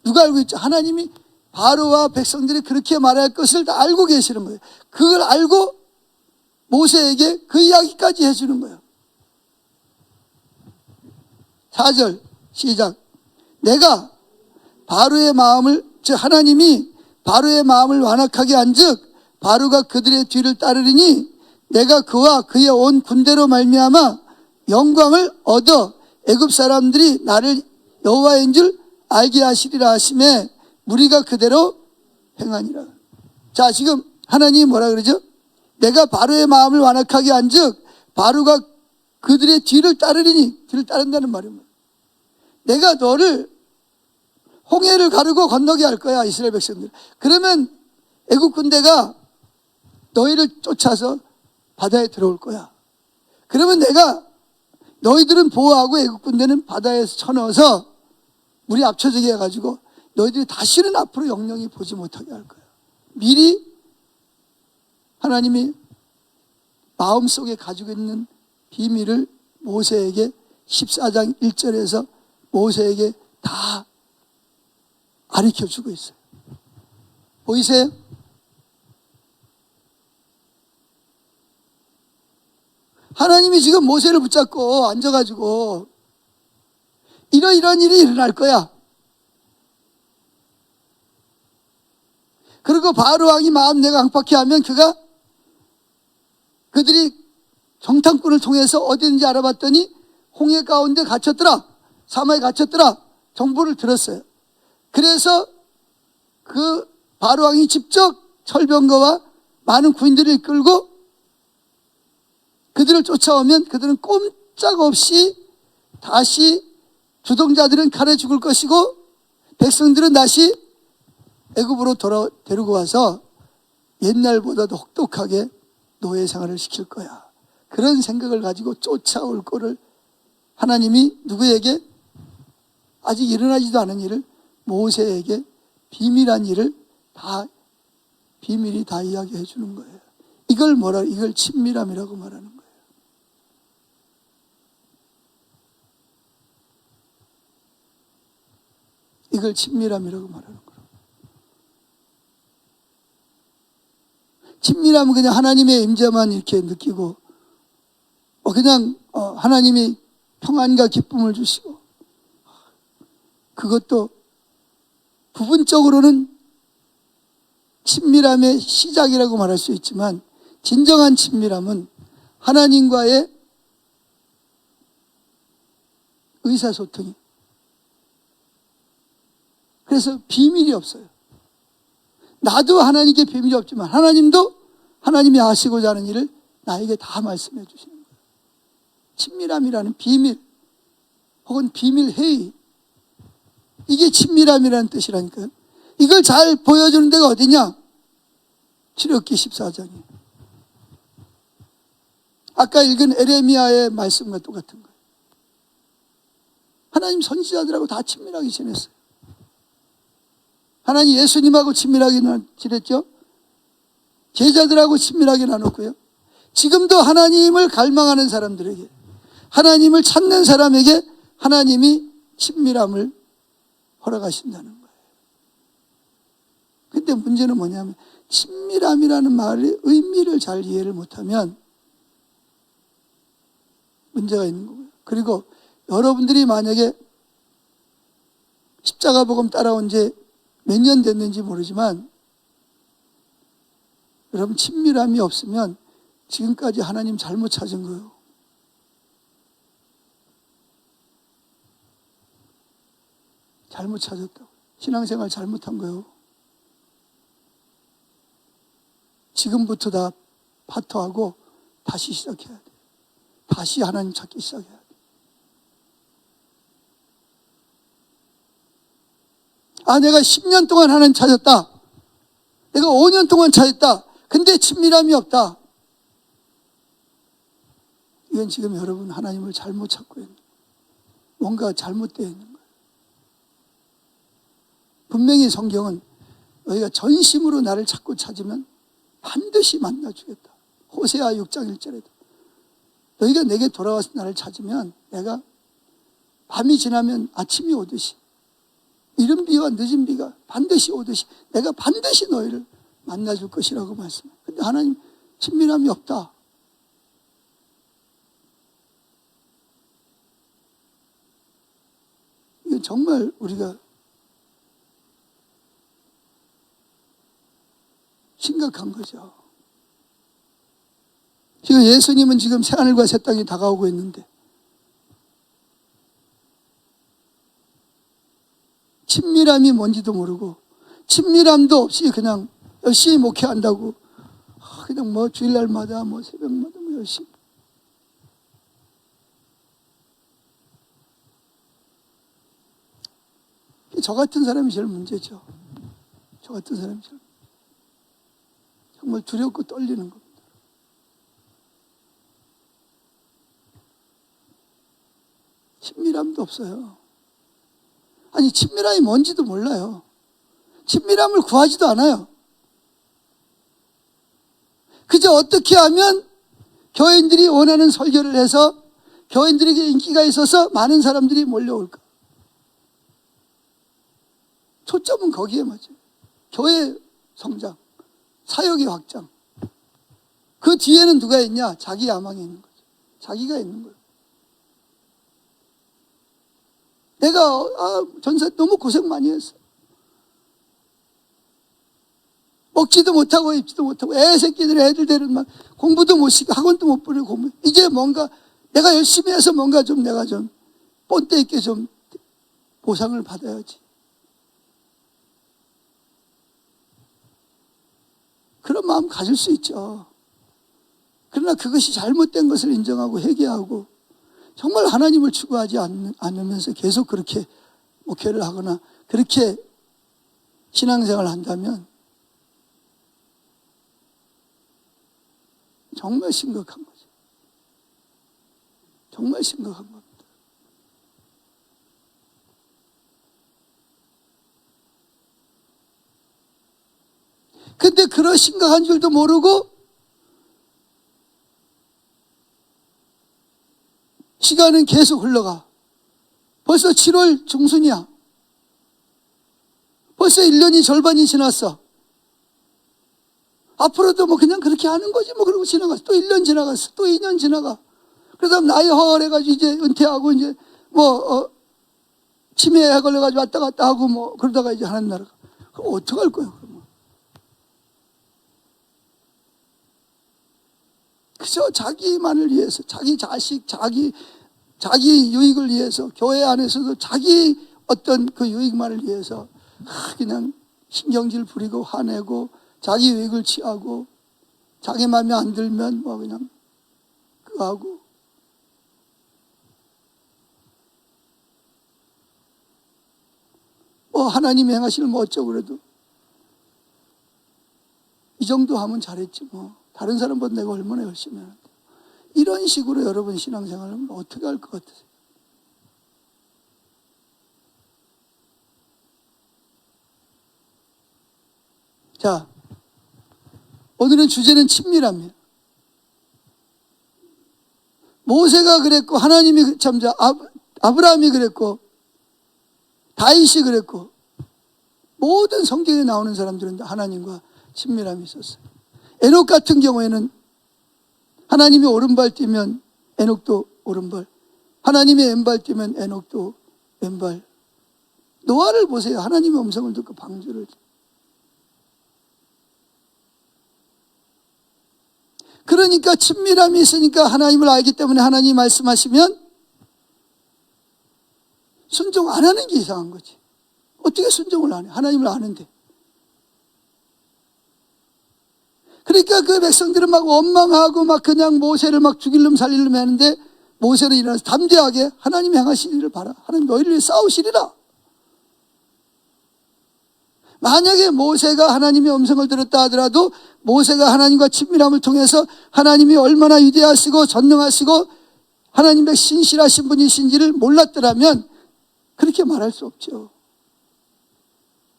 누가 알고 있죠? 하나님이 바로와 백성들이 그렇게 말할 것을 다 알고 계시는 거예요. 그걸 알고 모세에게 그 이야기까지 해주는 거예요. 4절 시작. 내가 바로의 마음을, 즉 하나님이 바로의 마음을 완악하게 한즉 바로가 그들의 뒤를 따르리니 내가 그와 그의 온 군대로 말미암아 영광을 얻어 애굽 사람들이 나를 여호와인 줄 알게 하시리라 하시매 무리가 그대로 행하니라. 자, 지금 하나님이 뭐라 그러죠? 내가 바로의 마음을 완악하게 한즉 바로가 그들의 뒤를 따르리니, 뒤를 따른다는 말입니다. 내가 너를 홍해를 가르고 건너게 할 거야, 이스라엘 백성들. 그러면 애국 군대가 너희를 쫓아서 바다에 들어올 거야. 그러면 내가 너희들은 보호하고 애국 군대는 바다에서 쳐넣어서 물이 압쳐지게 해가지고 너희들이 다시는 앞으로 영영이 보지 못하게 할 거야. 미리 하나님이 마음속에 가지고 있는 비밀을 모세에게 14장 1절에서 모세에게 다 가르쳐주고 있어요. 보이세요? 하나님이 지금 모세를 붙잡고 앉아가지고 이러이러한 일이 일어날 거야. 그리고 바로 왕이 마음 내가 강팍해 하면 그들이 정탐꾼을 통해서 어디든지 알아봤더니 홍해 가운데 갇혔더라. 사마에 갇혔더라. 정보를 들었어요. 그래서 그 바로 왕이 직접 철병거와 많은 군인들을 이끌고 그들을 쫓아오면 그들은 꼼짝없이 다시 주동자들은 칼에 죽을 것이고 백성들은 다시 애굽으로 데리고 와서 옛날보다도 혹독하게 노예 생활을 시킬 거야. 그런 생각을 가지고 쫓아올 거를 하나님이 누구에게 아직 일어나지도 않은 일을 모세에게 비밀한 일을 다 비밀이 다 이야기해 주는 거예요. 이걸 친밀함이라고 말하는 거예요. 이걸 친밀함이라고 말하는 거예요. 친밀함은 그냥 하나님의 임재만 이렇게 느끼고 그냥 하나님이 평안과 기쁨을 주시고 그것도 부분적으로는 친밀함의 시작이라고 말할 수 있지만 진정한 친밀함은 하나님과의 의사소통이 그래서 비밀이 없어요. 나도 하나님께 비밀이 없지만 하나님도 하나님이 하시고자 하는 일을 나에게 다 말씀해 주시는 거예요. 친밀함이라는 비밀 혹은 비밀회의 이게 친밀함이라는 뜻이라니까요. 이걸 잘 보여주는 데가 어디냐? 출애굽기 14장이에요. 아까 읽은 에레미야의 말씀과 똑같은 거예요. 하나님 선지자들하고 다 친밀하게 지냈어요. 하나님 예수님하고 친밀하게 지냈죠. 제자들하고 친밀하게 나눴고요. 지금도 하나님을 갈망하는 사람들에게 하나님을 찾는 사람에게 하나님이 친밀함을 허락하신다는 거예요. 근데 문제는 뭐냐면 친밀함이라는 말의 의미를 잘 이해를 못하면 문제가 있는 거고요. 그리고 여러분들이 만약에 십자가 복음 따라온 지 몇 년 됐는지 모르지만 여러분 친밀함이 없으면 지금까지 하나님 잘못 찾은 거예요. 잘못 찾았다고. 신앙생활 잘못한 거예요. 지금부터 다 파토하고 다시 시작해야 돼. 다시 하나님 찾기 시작해야 돼. 내가 10년 동안 하나님 찾았다. 내가 5년 동안 찾았다. 근데 친밀함이 없다. 이건 지금 여러분 하나님을 잘못 찾고 있는 거예요. 뭔가 잘못되어 있는 거예요. 분명히 성경은 너희가 전심으로 나를 찾고 찾으면 반드시 만나주겠다. 호세아 6장 1절에도 너희가 내게 돌아와서 나를 찾으면 내가 밤이 지나면 아침이 오듯이 이른 비와 늦은 비가 반드시 오듯이 내가 반드시 너희를 만나줄 것이라고 말씀해요. 근데 하나님 친밀함이 없다. 이건 정말 우리가 심각한 거죠. 지금 예수님은 지금 새하늘과 새 땅이 다가오고 있는데 친밀함이 뭔지도 모르고 친밀함도 없이 그냥 열심히 목회한다고 그냥 뭐 주일날마다 뭐 새벽마다 뭐 열심히 저 같은 사람이 제일 문제죠. 저 같은 사람이 제일 정말 두렵고 떨리는 겁니다. 친밀함도 없어요. 아니, 친밀함이 뭔지도 몰라요. 친밀함을 구하지도 않아요. 그저 어떻게 하면 교인들이 원하는 설교를 해서 교인들에게 인기가 있어서 많은 사람들이 몰려올까. 초점은 거기에 맞아요. 교회 성장, 사역의 확장. 그 뒤에는 누가 있냐? 자기 야망이 있는 거죠. 자기가 있는 거예요. 내가 전사 너무 고생 많이 했어. 먹지도 못하고 입지도 못하고 애들 데리면 공부도 못 시키고 학원도 못 보내고 이제 뭔가 내가 열심히 해서 뭔가 좀 내가 좀 본때 있게 좀 보상을 받아야지. 그런 마음 가질 수 있죠. 그러나 그것이 잘못된 것을 인정하고 회개하고 정말 하나님을 추구하지 않으면서 계속 그렇게 목회를 하거나 그렇게 신앙생활을 한다면 정말 심각한 거죠. 정말 심각한 겁니다. 근데 그런 심각한 줄도 모르고 시간은 계속 흘러가. 벌써 7월 중순이야. 벌써 1년이 절반이 지났어. 앞으로도 뭐 그냥 그렇게 하는 거지 뭐. 그러고 지나갔어. 또 1년 지나갔어. 또 2년 지나가. 그러다 나이 허해가지고 이제 은퇴하고 이제 뭐 치매에 걸려가지고 왔다 갔다 하고 뭐 그러다가 이제 하는 나라가. 그럼 어떡할 거야 그러면. 그저 자기만을 위해서 자기 자식 자기 유익을 위해서 교회 안에서도 자기 어떤 그 유익만을 위해서 그냥 신경질 부리고 화내고 자기 유익을 취하고 자기 마음에 안 들면 뭐 그냥 그거 하고 뭐 하나님이 행하시는 뭐 어쩌고 그래도 이 정도 하면 잘했지 뭐. 다른 사람보다 내가 얼마나 열심히 하는데. 이런 식으로 여러분 신앙생활을 하면 어떻게 할 것 같으세요? 자, 오늘은 주제는 친밀함이에요. 모세가 그랬고 하나님이 참자 아브라함이 그랬고 다윗이 그랬고 모든 성경에 나오는 사람들은 하나님과 친밀함이 있었어요. 에녹 같은 경우에는 하나님이 오른발 뛰면 에녹도 오른발, 하나님이 왼발 뛰면 에녹도 왼발. 노아를 보세요. 하나님의 음성을 듣고 방주를. 그러니까 친밀함이 있으니까 하나님을 알기 때문에 하나님이 말씀하시면 순종 안 하는 게 이상한 거지. 어떻게 순종을 안 해? 하나님을 아는데. 그러니까 그 백성들은 막 원망하고 막 그냥 모세를 막 죽일름 살릴름 하는데 모세는 일어나서 담대하게 하나님이 행하실 일을 봐라. 하나님 너희를 위해 싸우시리라. 만약에 모세가 하나님의 음성을 들었다 하더라도 모세가 하나님과 친밀함을 통해서 하나님이 얼마나 위대하시고 전능하시고 하나님의 신실하신 분이신지를 몰랐더라면 그렇게 말할 수 없죠.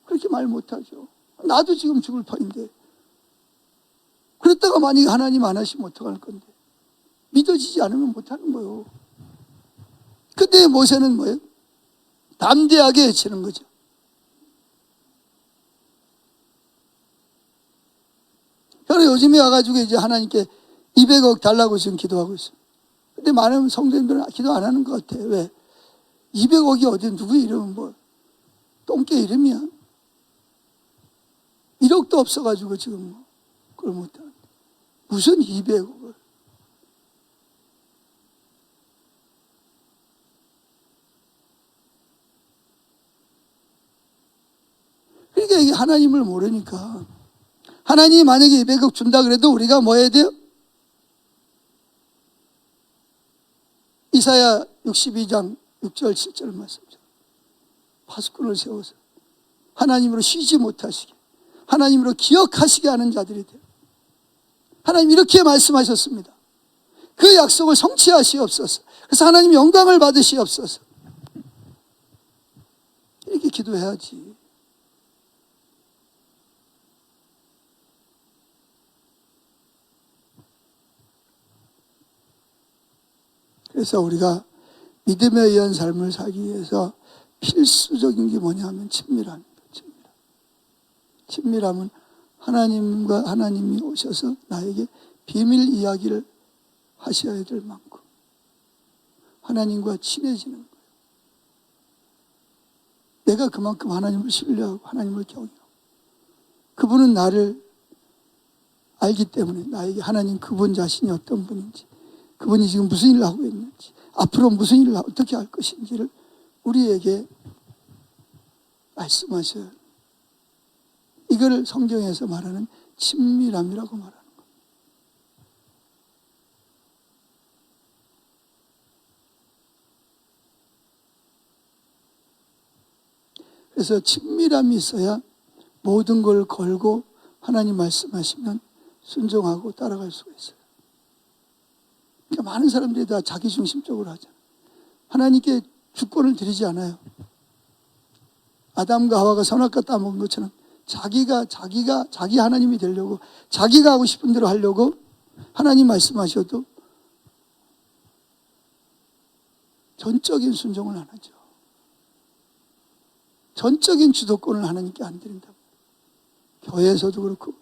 그렇게 말 못하죠. 나도 지금 죽을 판인데. 그랬다가 만약에 하나님 안 하시면 어떡할 건데. 믿어지지 않으면 못하는 거예요. 근데 모세는 뭐예요? 담대하게 외치는 거죠. 저는 요즘에 와가지고 이제 하나님께 200억 달라고 지금 기도하고 있습니다. 근데 많은 성도님들은 기도 안 하는 것 같아요. 왜? 200억이 어디 누구 이름은 뭐 똥개 이름이야. 1억도 없어가지고 지금 뭐 그걸 못하는데 무슨 200억을. 그러니까 이게 하나님을 모르니까. 하나님이 만약에 200억 준다 그래도 우리가 뭐 해야 돼요? 이사야 62장 6절 7절 말씀이죠. 파수꾼을 세워서 하나님으로 쉬지 못하시게, 하나님으로 기억하시게 하는 자들이 돼요. 하나님 이렇게 말씀하셨습니다. 그 약속을 성취하시옵소서. 그래서 하나님 영광을 받으시옵소서. 이렇게 기도해야지. 그래서 우리가 믿음에 의한 삶을 살기 위해서 필수적인 게 뭐냐면 친밀함입니다. 친밀함은 하나님과 하나님이 오셔서 나에게 비밀 이야기를 하셔야 될 만큼 하나님과 친해지는 거예요. 내가 그만큼 하나님을 신뢰하고 하나님을 경외하고 그분은 나를 알기 때문에 나에게 하나님 그분 자신이 어떤 분인지, 그분이 지금 무슨 일을 하고 있는지, 앞으로 무슨 일을 어떻게 할 것인지를 우리에게 말씀하셔야 해요. 이걸 성경에서 말하는 친밀함이라고 말하는 거예요. 그래서 친밀함이 있어야 모든 걸 걸고 하나님 말씀하시면 순종하고 따라갈 수가 있어요. 그러니까 많은 사람들이 다 자기중심적으로 하잖아요. 하나님께 주권을 드리지 않아요. 아담과 하와가 선악과 따먹은 것처럼 자기 하나님이 되려고, 자기가 하고 싶은 대로 하려고 하나님 말씀하셔도 전적인 순종을 안 하죠. 전적인 주도권을 하나님께 안 드린다. 교회에서도 그렇고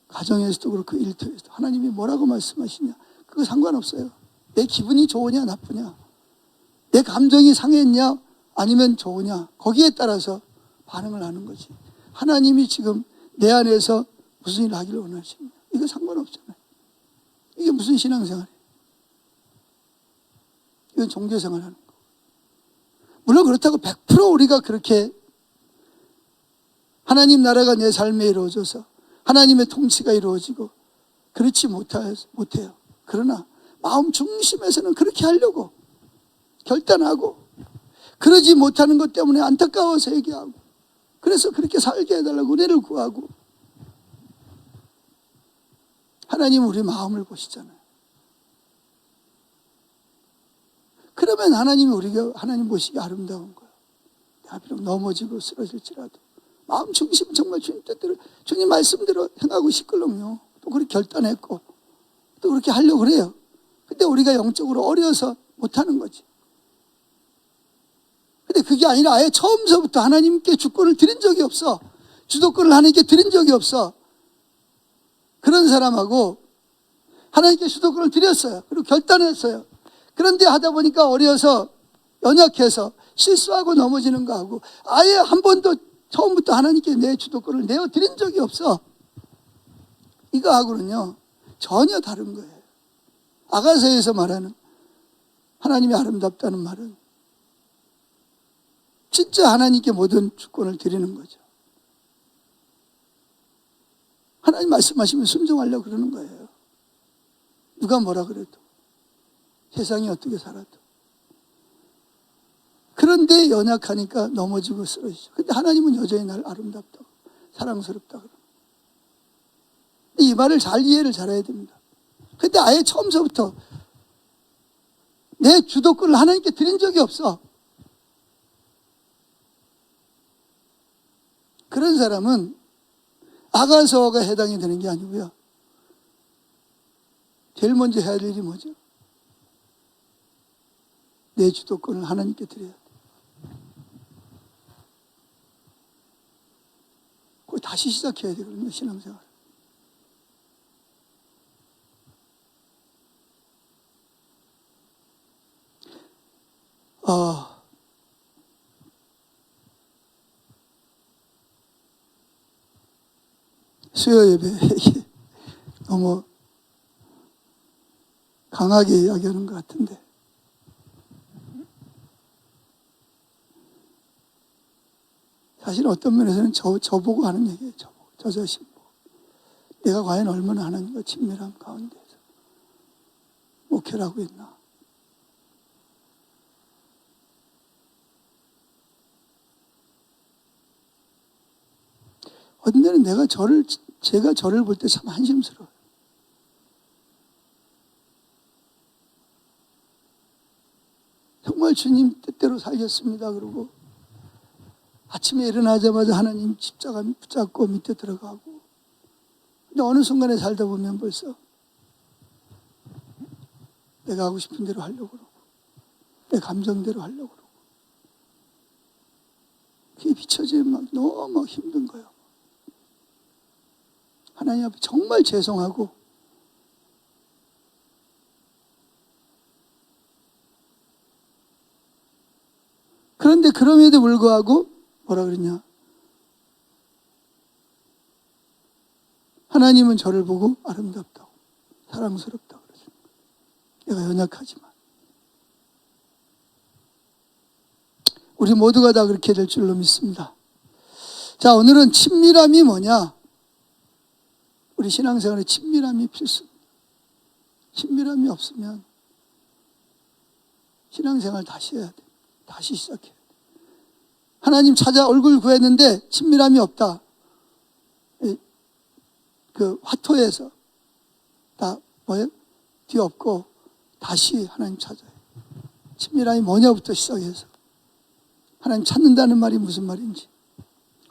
가정에서도 그렇고 일터에서도 하나님이 뭐라고 말씀하시냐 그거 상관없어요. 내 기분이 좋으냐 나쁘냐, 내 감정이 상했냐 아니면 좋으냐, 거기에 따라서 반응을 하는 거지. 하나님이 지금 내 안에서 무슨 일을 하기를 원하시냐 이거 상관없잖아요. 이게 무슨 신앙생활이에요. 이건 종교생활 하는 거. 물론 그렇다고 100% 우리가 그렇게 하나님 나라가 내 삶에 이루어져서 하나님의 통치가 이루어지고 그렇지 못해요. 그러나 마음 중심에서는 그렇게 하려고 결단하고, 그러지 못하는 것 때문에 안타까워서 얘기하고, 그래서 그렇게 살게 해달라고 은혜를 구하고. 하나님은 우리 마음을 보시잖아요. 그러면 하나님이 우리가 하나님 보시기 아름다운 거예요. 내가 비록 넘어지고 쓰러질지라도 마음 중심은 정말 주님 뜻대로, 주님 말씀대로 행하고 싶거든요. 또 그렇게 결단했고 또 그렇게 하려고 그래요. 근데 우리가 영적으로 어려서 못하는 거지. 근데 그게 아니라 아예 처음서부터 하나님께 주권을 드린 적이 없어. 주도권을 하나님께 드린 적이 없어. 그런 사람하고 하나님께 주도권을 드렸어요. 그리고 결단했어요. 그런데 하다 보니까 어려서 연약해서 실수하고 넘어지는 거하고 아예 한 번도 처음부터 하나님께 내 주도권을 내어드린 적이 없어. 이거하고는요 전혀 다른 거예요. 아가서에서 말하는 하나님이 아름답다는 말은 진짜 하나님께 모든 주권을 드리는 거죠. 하나님 말씀하시면 순종하려고 그러는 거예요. 누가 뭐라 그래도, 세상이 어떻게 살아도. 그런데 연약하니까 넘어지고 쓰러지죠. 근데 하나님은 여전히 날 아름답다고 사랑스럽다고. 이 말을 잘 이해를 잘해야 됩니다. 근데 아예 처음서부터 내 주도권을 하나님께 드린 적이 없어. 그런 사람은 아가서가 해당이 되는 게 아니고요. 제일 먼저 해야 될 일이 뭐죠? 내 주도권을 하나님께 드려야 돼. 그걸 다시 시작해야 되거든요, 신앙생활. 수요 예배 너무 강하게 이야기하는 것 같은데, 사실 어떤 면에서는 저보고 하는 얘기예요. 저 자신 보고. 내가 과연 얼마나 하나님과 친밀한 가운데서 목회를 하고 있나. 어떤 때는 제가 저를 볼 때 참 한심스러워요. 정말 주님 뜻대로 살겠습니다. 그러고 아침에 일어나자마자 하나님 십자가 붙잡고 밑에 들어가고, 근데 어느 순간에 살다 보면 벌써 내가 하고 싶은 대로 하려고 그러고 내 감정대로 하려고 그러고, 그게 비춰지면 막 너무 힘든 거예요. 하나님 앞에 정말 죄송하고, 그런데 그럼에도 불구하고 뭐라 그러냐, 하나님은 저를 보고 아름답다고 사랑스럽다고 그러죠. 내가 연약하지만 우리 모두가 다 그렇게 될 줄로 믿습니다. 자, 오늘은 친밀함이 뭐냐? 우리 신앙생활에 친밀함이 필수입니다. 친밀함이 없으면 신앙생활 다시 해야 돼. 다시 시작해야 돼. 하나님 찾아 얼굴 구했는데 친밀함이 없다. 그 화토에서 다 뒤엎고 다시 하나님 찾아요. 친밀함이 뭐냐부터 시작해서 하나님 찾는다는 말이 무슨 말인지,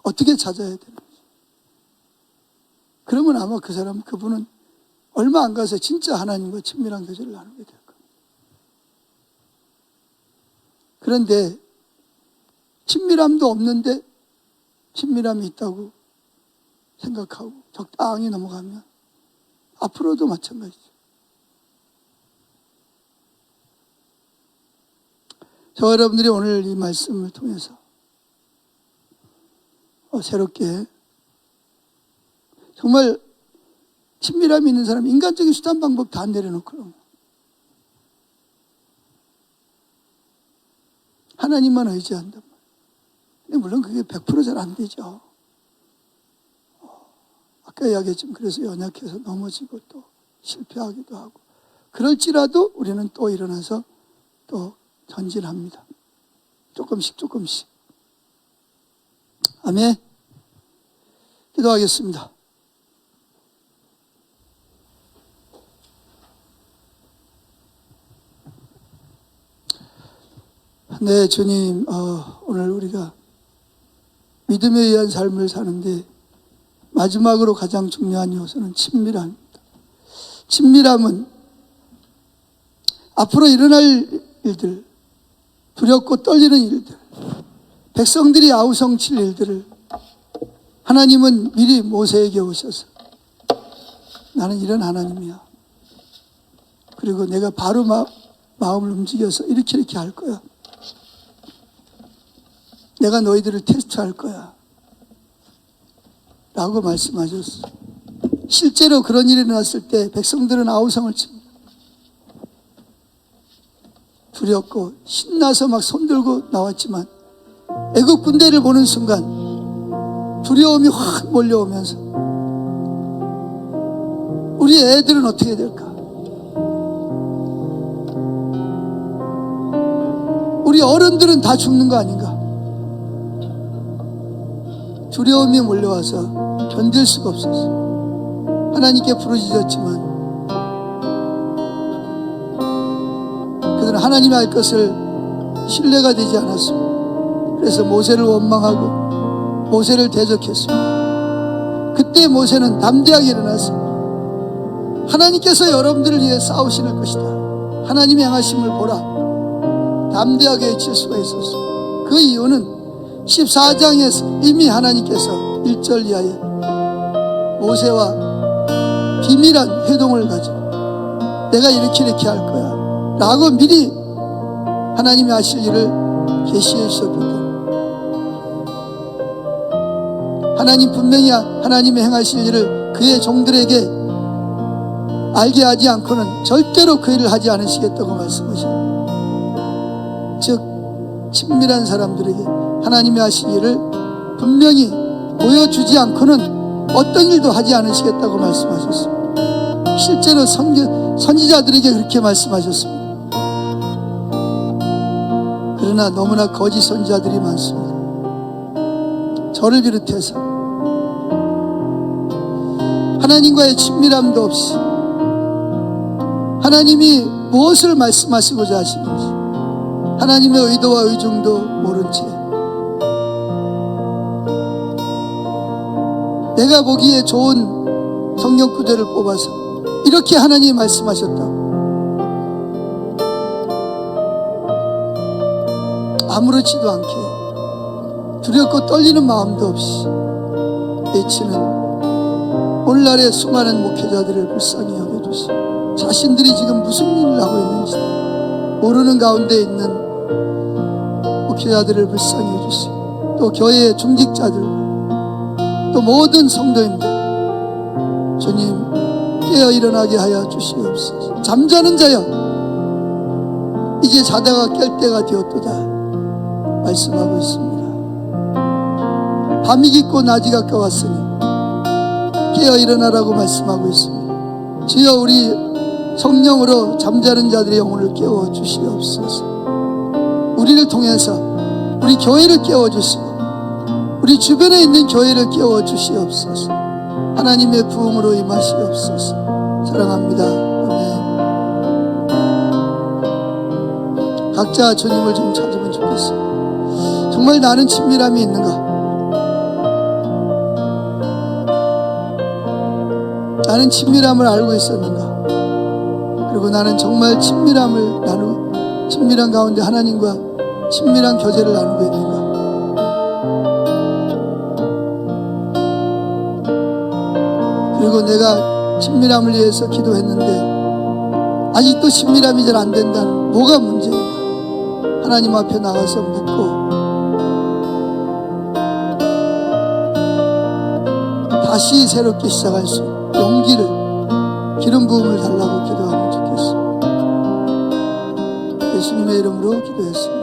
어떻게 찾아야 되는지. 그러면 아마 그분은 얼마 안 가서 진짜 하나님과 친밀한 교제를 나누게 될 겁니다. 그런데 친밀함도 없는데 친밀함이 있다고 생각하고 적당히 넘어가면 앞으로도 마찬가지죠. 저 여러분들이 오늘 이 말씀을 통해서 새롭게 정말 친밀함이 있는 사람, 인간적인 수단 방법 다 내려놓고 하나님만 의지한단 말이에요. 근데 물론 그게 100% 잘 안 되죠. 아까 이야기했지만 그래서 연약해서 넘어지고 또 실패하기도 하고, 그럴지라도 우리는 또 일어나서 또 전진합니다. 조금씩. 아멘. 기도하겠습니다. 네, 주님, 오늘 우리가 믿음에 의한 삶을 사는데 마지막으로 가장 중요한 요소는 친밀함입니다. 친밀함은 앞으로 일어날 일들, 두렵고 떨리는 일들, 백성들이 아우성칠 일들을 하나님은 미리 모세에게 오셔서 나는 이런 하나님이야. 그리고 내가 바로 마음을 움직여서 이렇게 할 거야. 내가 너희들을 테스트할 거야. 라고 말씀하셨어요. 실제로 그런 일이 일어났을 때 백성들은 아우성을 칩니다. 두렵고 신나서 막 손들고 나왔지만 애국 군대를 보는 순간 두려움이 확 몰려오면서 우리 애들은 어떻게 될까? 우리 어른들은 다 죽는 거 아닌가? 두려움이 몰려와서 견딜 수가 없었어요. 하나님께 부르짖었지만 그들은 하나님이 할 것을 신뢰가 되지 않았습니다. 그래서 모세를 원망하고 모세를 대적했습니다. 그때 모세는 담대하게 일어났습니다. 하나님께서 여러분들을 위해 싸우시는 것이다. 하나님의 행하심을 보라. 담대하게 외칠 수가 있었습니다. 그 이유는 14장에서 이미 하나님께서 1절 이하에 모세와 비밀한 회동을 가지고 내가 이렇게 할 거야 라고 미리 하나님이 하실 일을 계시해 주셨기 때문에 하나님 분명히 하나님의 행하실 일을 그의 종들에게 알게 하지 않고는 절대로 그 일을 하지 않으시겠다고 말씀하십니다. 즉 친밀한 사람들에게 하나님이 하실 일을 분명히 보여주지 않고는 어떤 일도 하지 않으시겠다고 말씀하셨습니다. 실제로 선지자들에게 그렇게 말씀하셨습니다. 그러나 너무나 거짓 선지자들이 많습니다. 저를 비롯해서 하나님과의 친밀함도 없이 하나님이 무엇을 말씀하시고자 하시는지 하나님의 의도와 의중도 모른 채 내가 보기에 좋은 성경 구절을 뽑아서 이렇게 하나님이 말씀하셨다고 아무렇지도 않게 두렵고 떨리는 마음도 없이 외치는 오늘날의 수많은 목회자들을 불쌍히 여겨주시고 자신들이 지금 무슨 일을 하고 있는지 모르는 가운데 있는 목회자들을 불쌍히 해주시고 또 교회의 중직자들 또 모든 성도님들 주님 깨어 일어나게 하여 주시옵소서. 잠자는 자여 이제 자다가 깰 때가 되었도다 말씀하고 있습니다. 밤이 깊고 낮이 가까웠으니 깨어 일어나라고 말씀하고 있습니다. 주여 우리 성령으로 잠자는 자들의 영혼을 깨워 주시옵소서. 우리를 통해서 우리 교회를 깨워 주시고 우리 주변에 있는 교회를 깨워 주시옵소서. 하나님의 부흥으로 임하시옵소서. 사랑합니다. 아멘. 각자 주님을 좀 찾으면 좋겠습니다. 정말 나는 친밀함이 있는가? 나는 친밀함을 알고 있었는가? 그리고 나는 정말 친밀함을 나누고 친밀한 가운데 하나님과 친밀한 교제를 나누고 있는가? 그리고 내가 친밀함을 위해서 기도했는데 아직도 친밀함이 잘 안 된다는 뭐가 문제인가? 하나님 앞에 나가서 묻고 다시 새롭게 시작할 수 있는 용기를 기름 부음을 달라고 기도하면 좋겠습니다. 예수님의 이름으로 기도했습니다.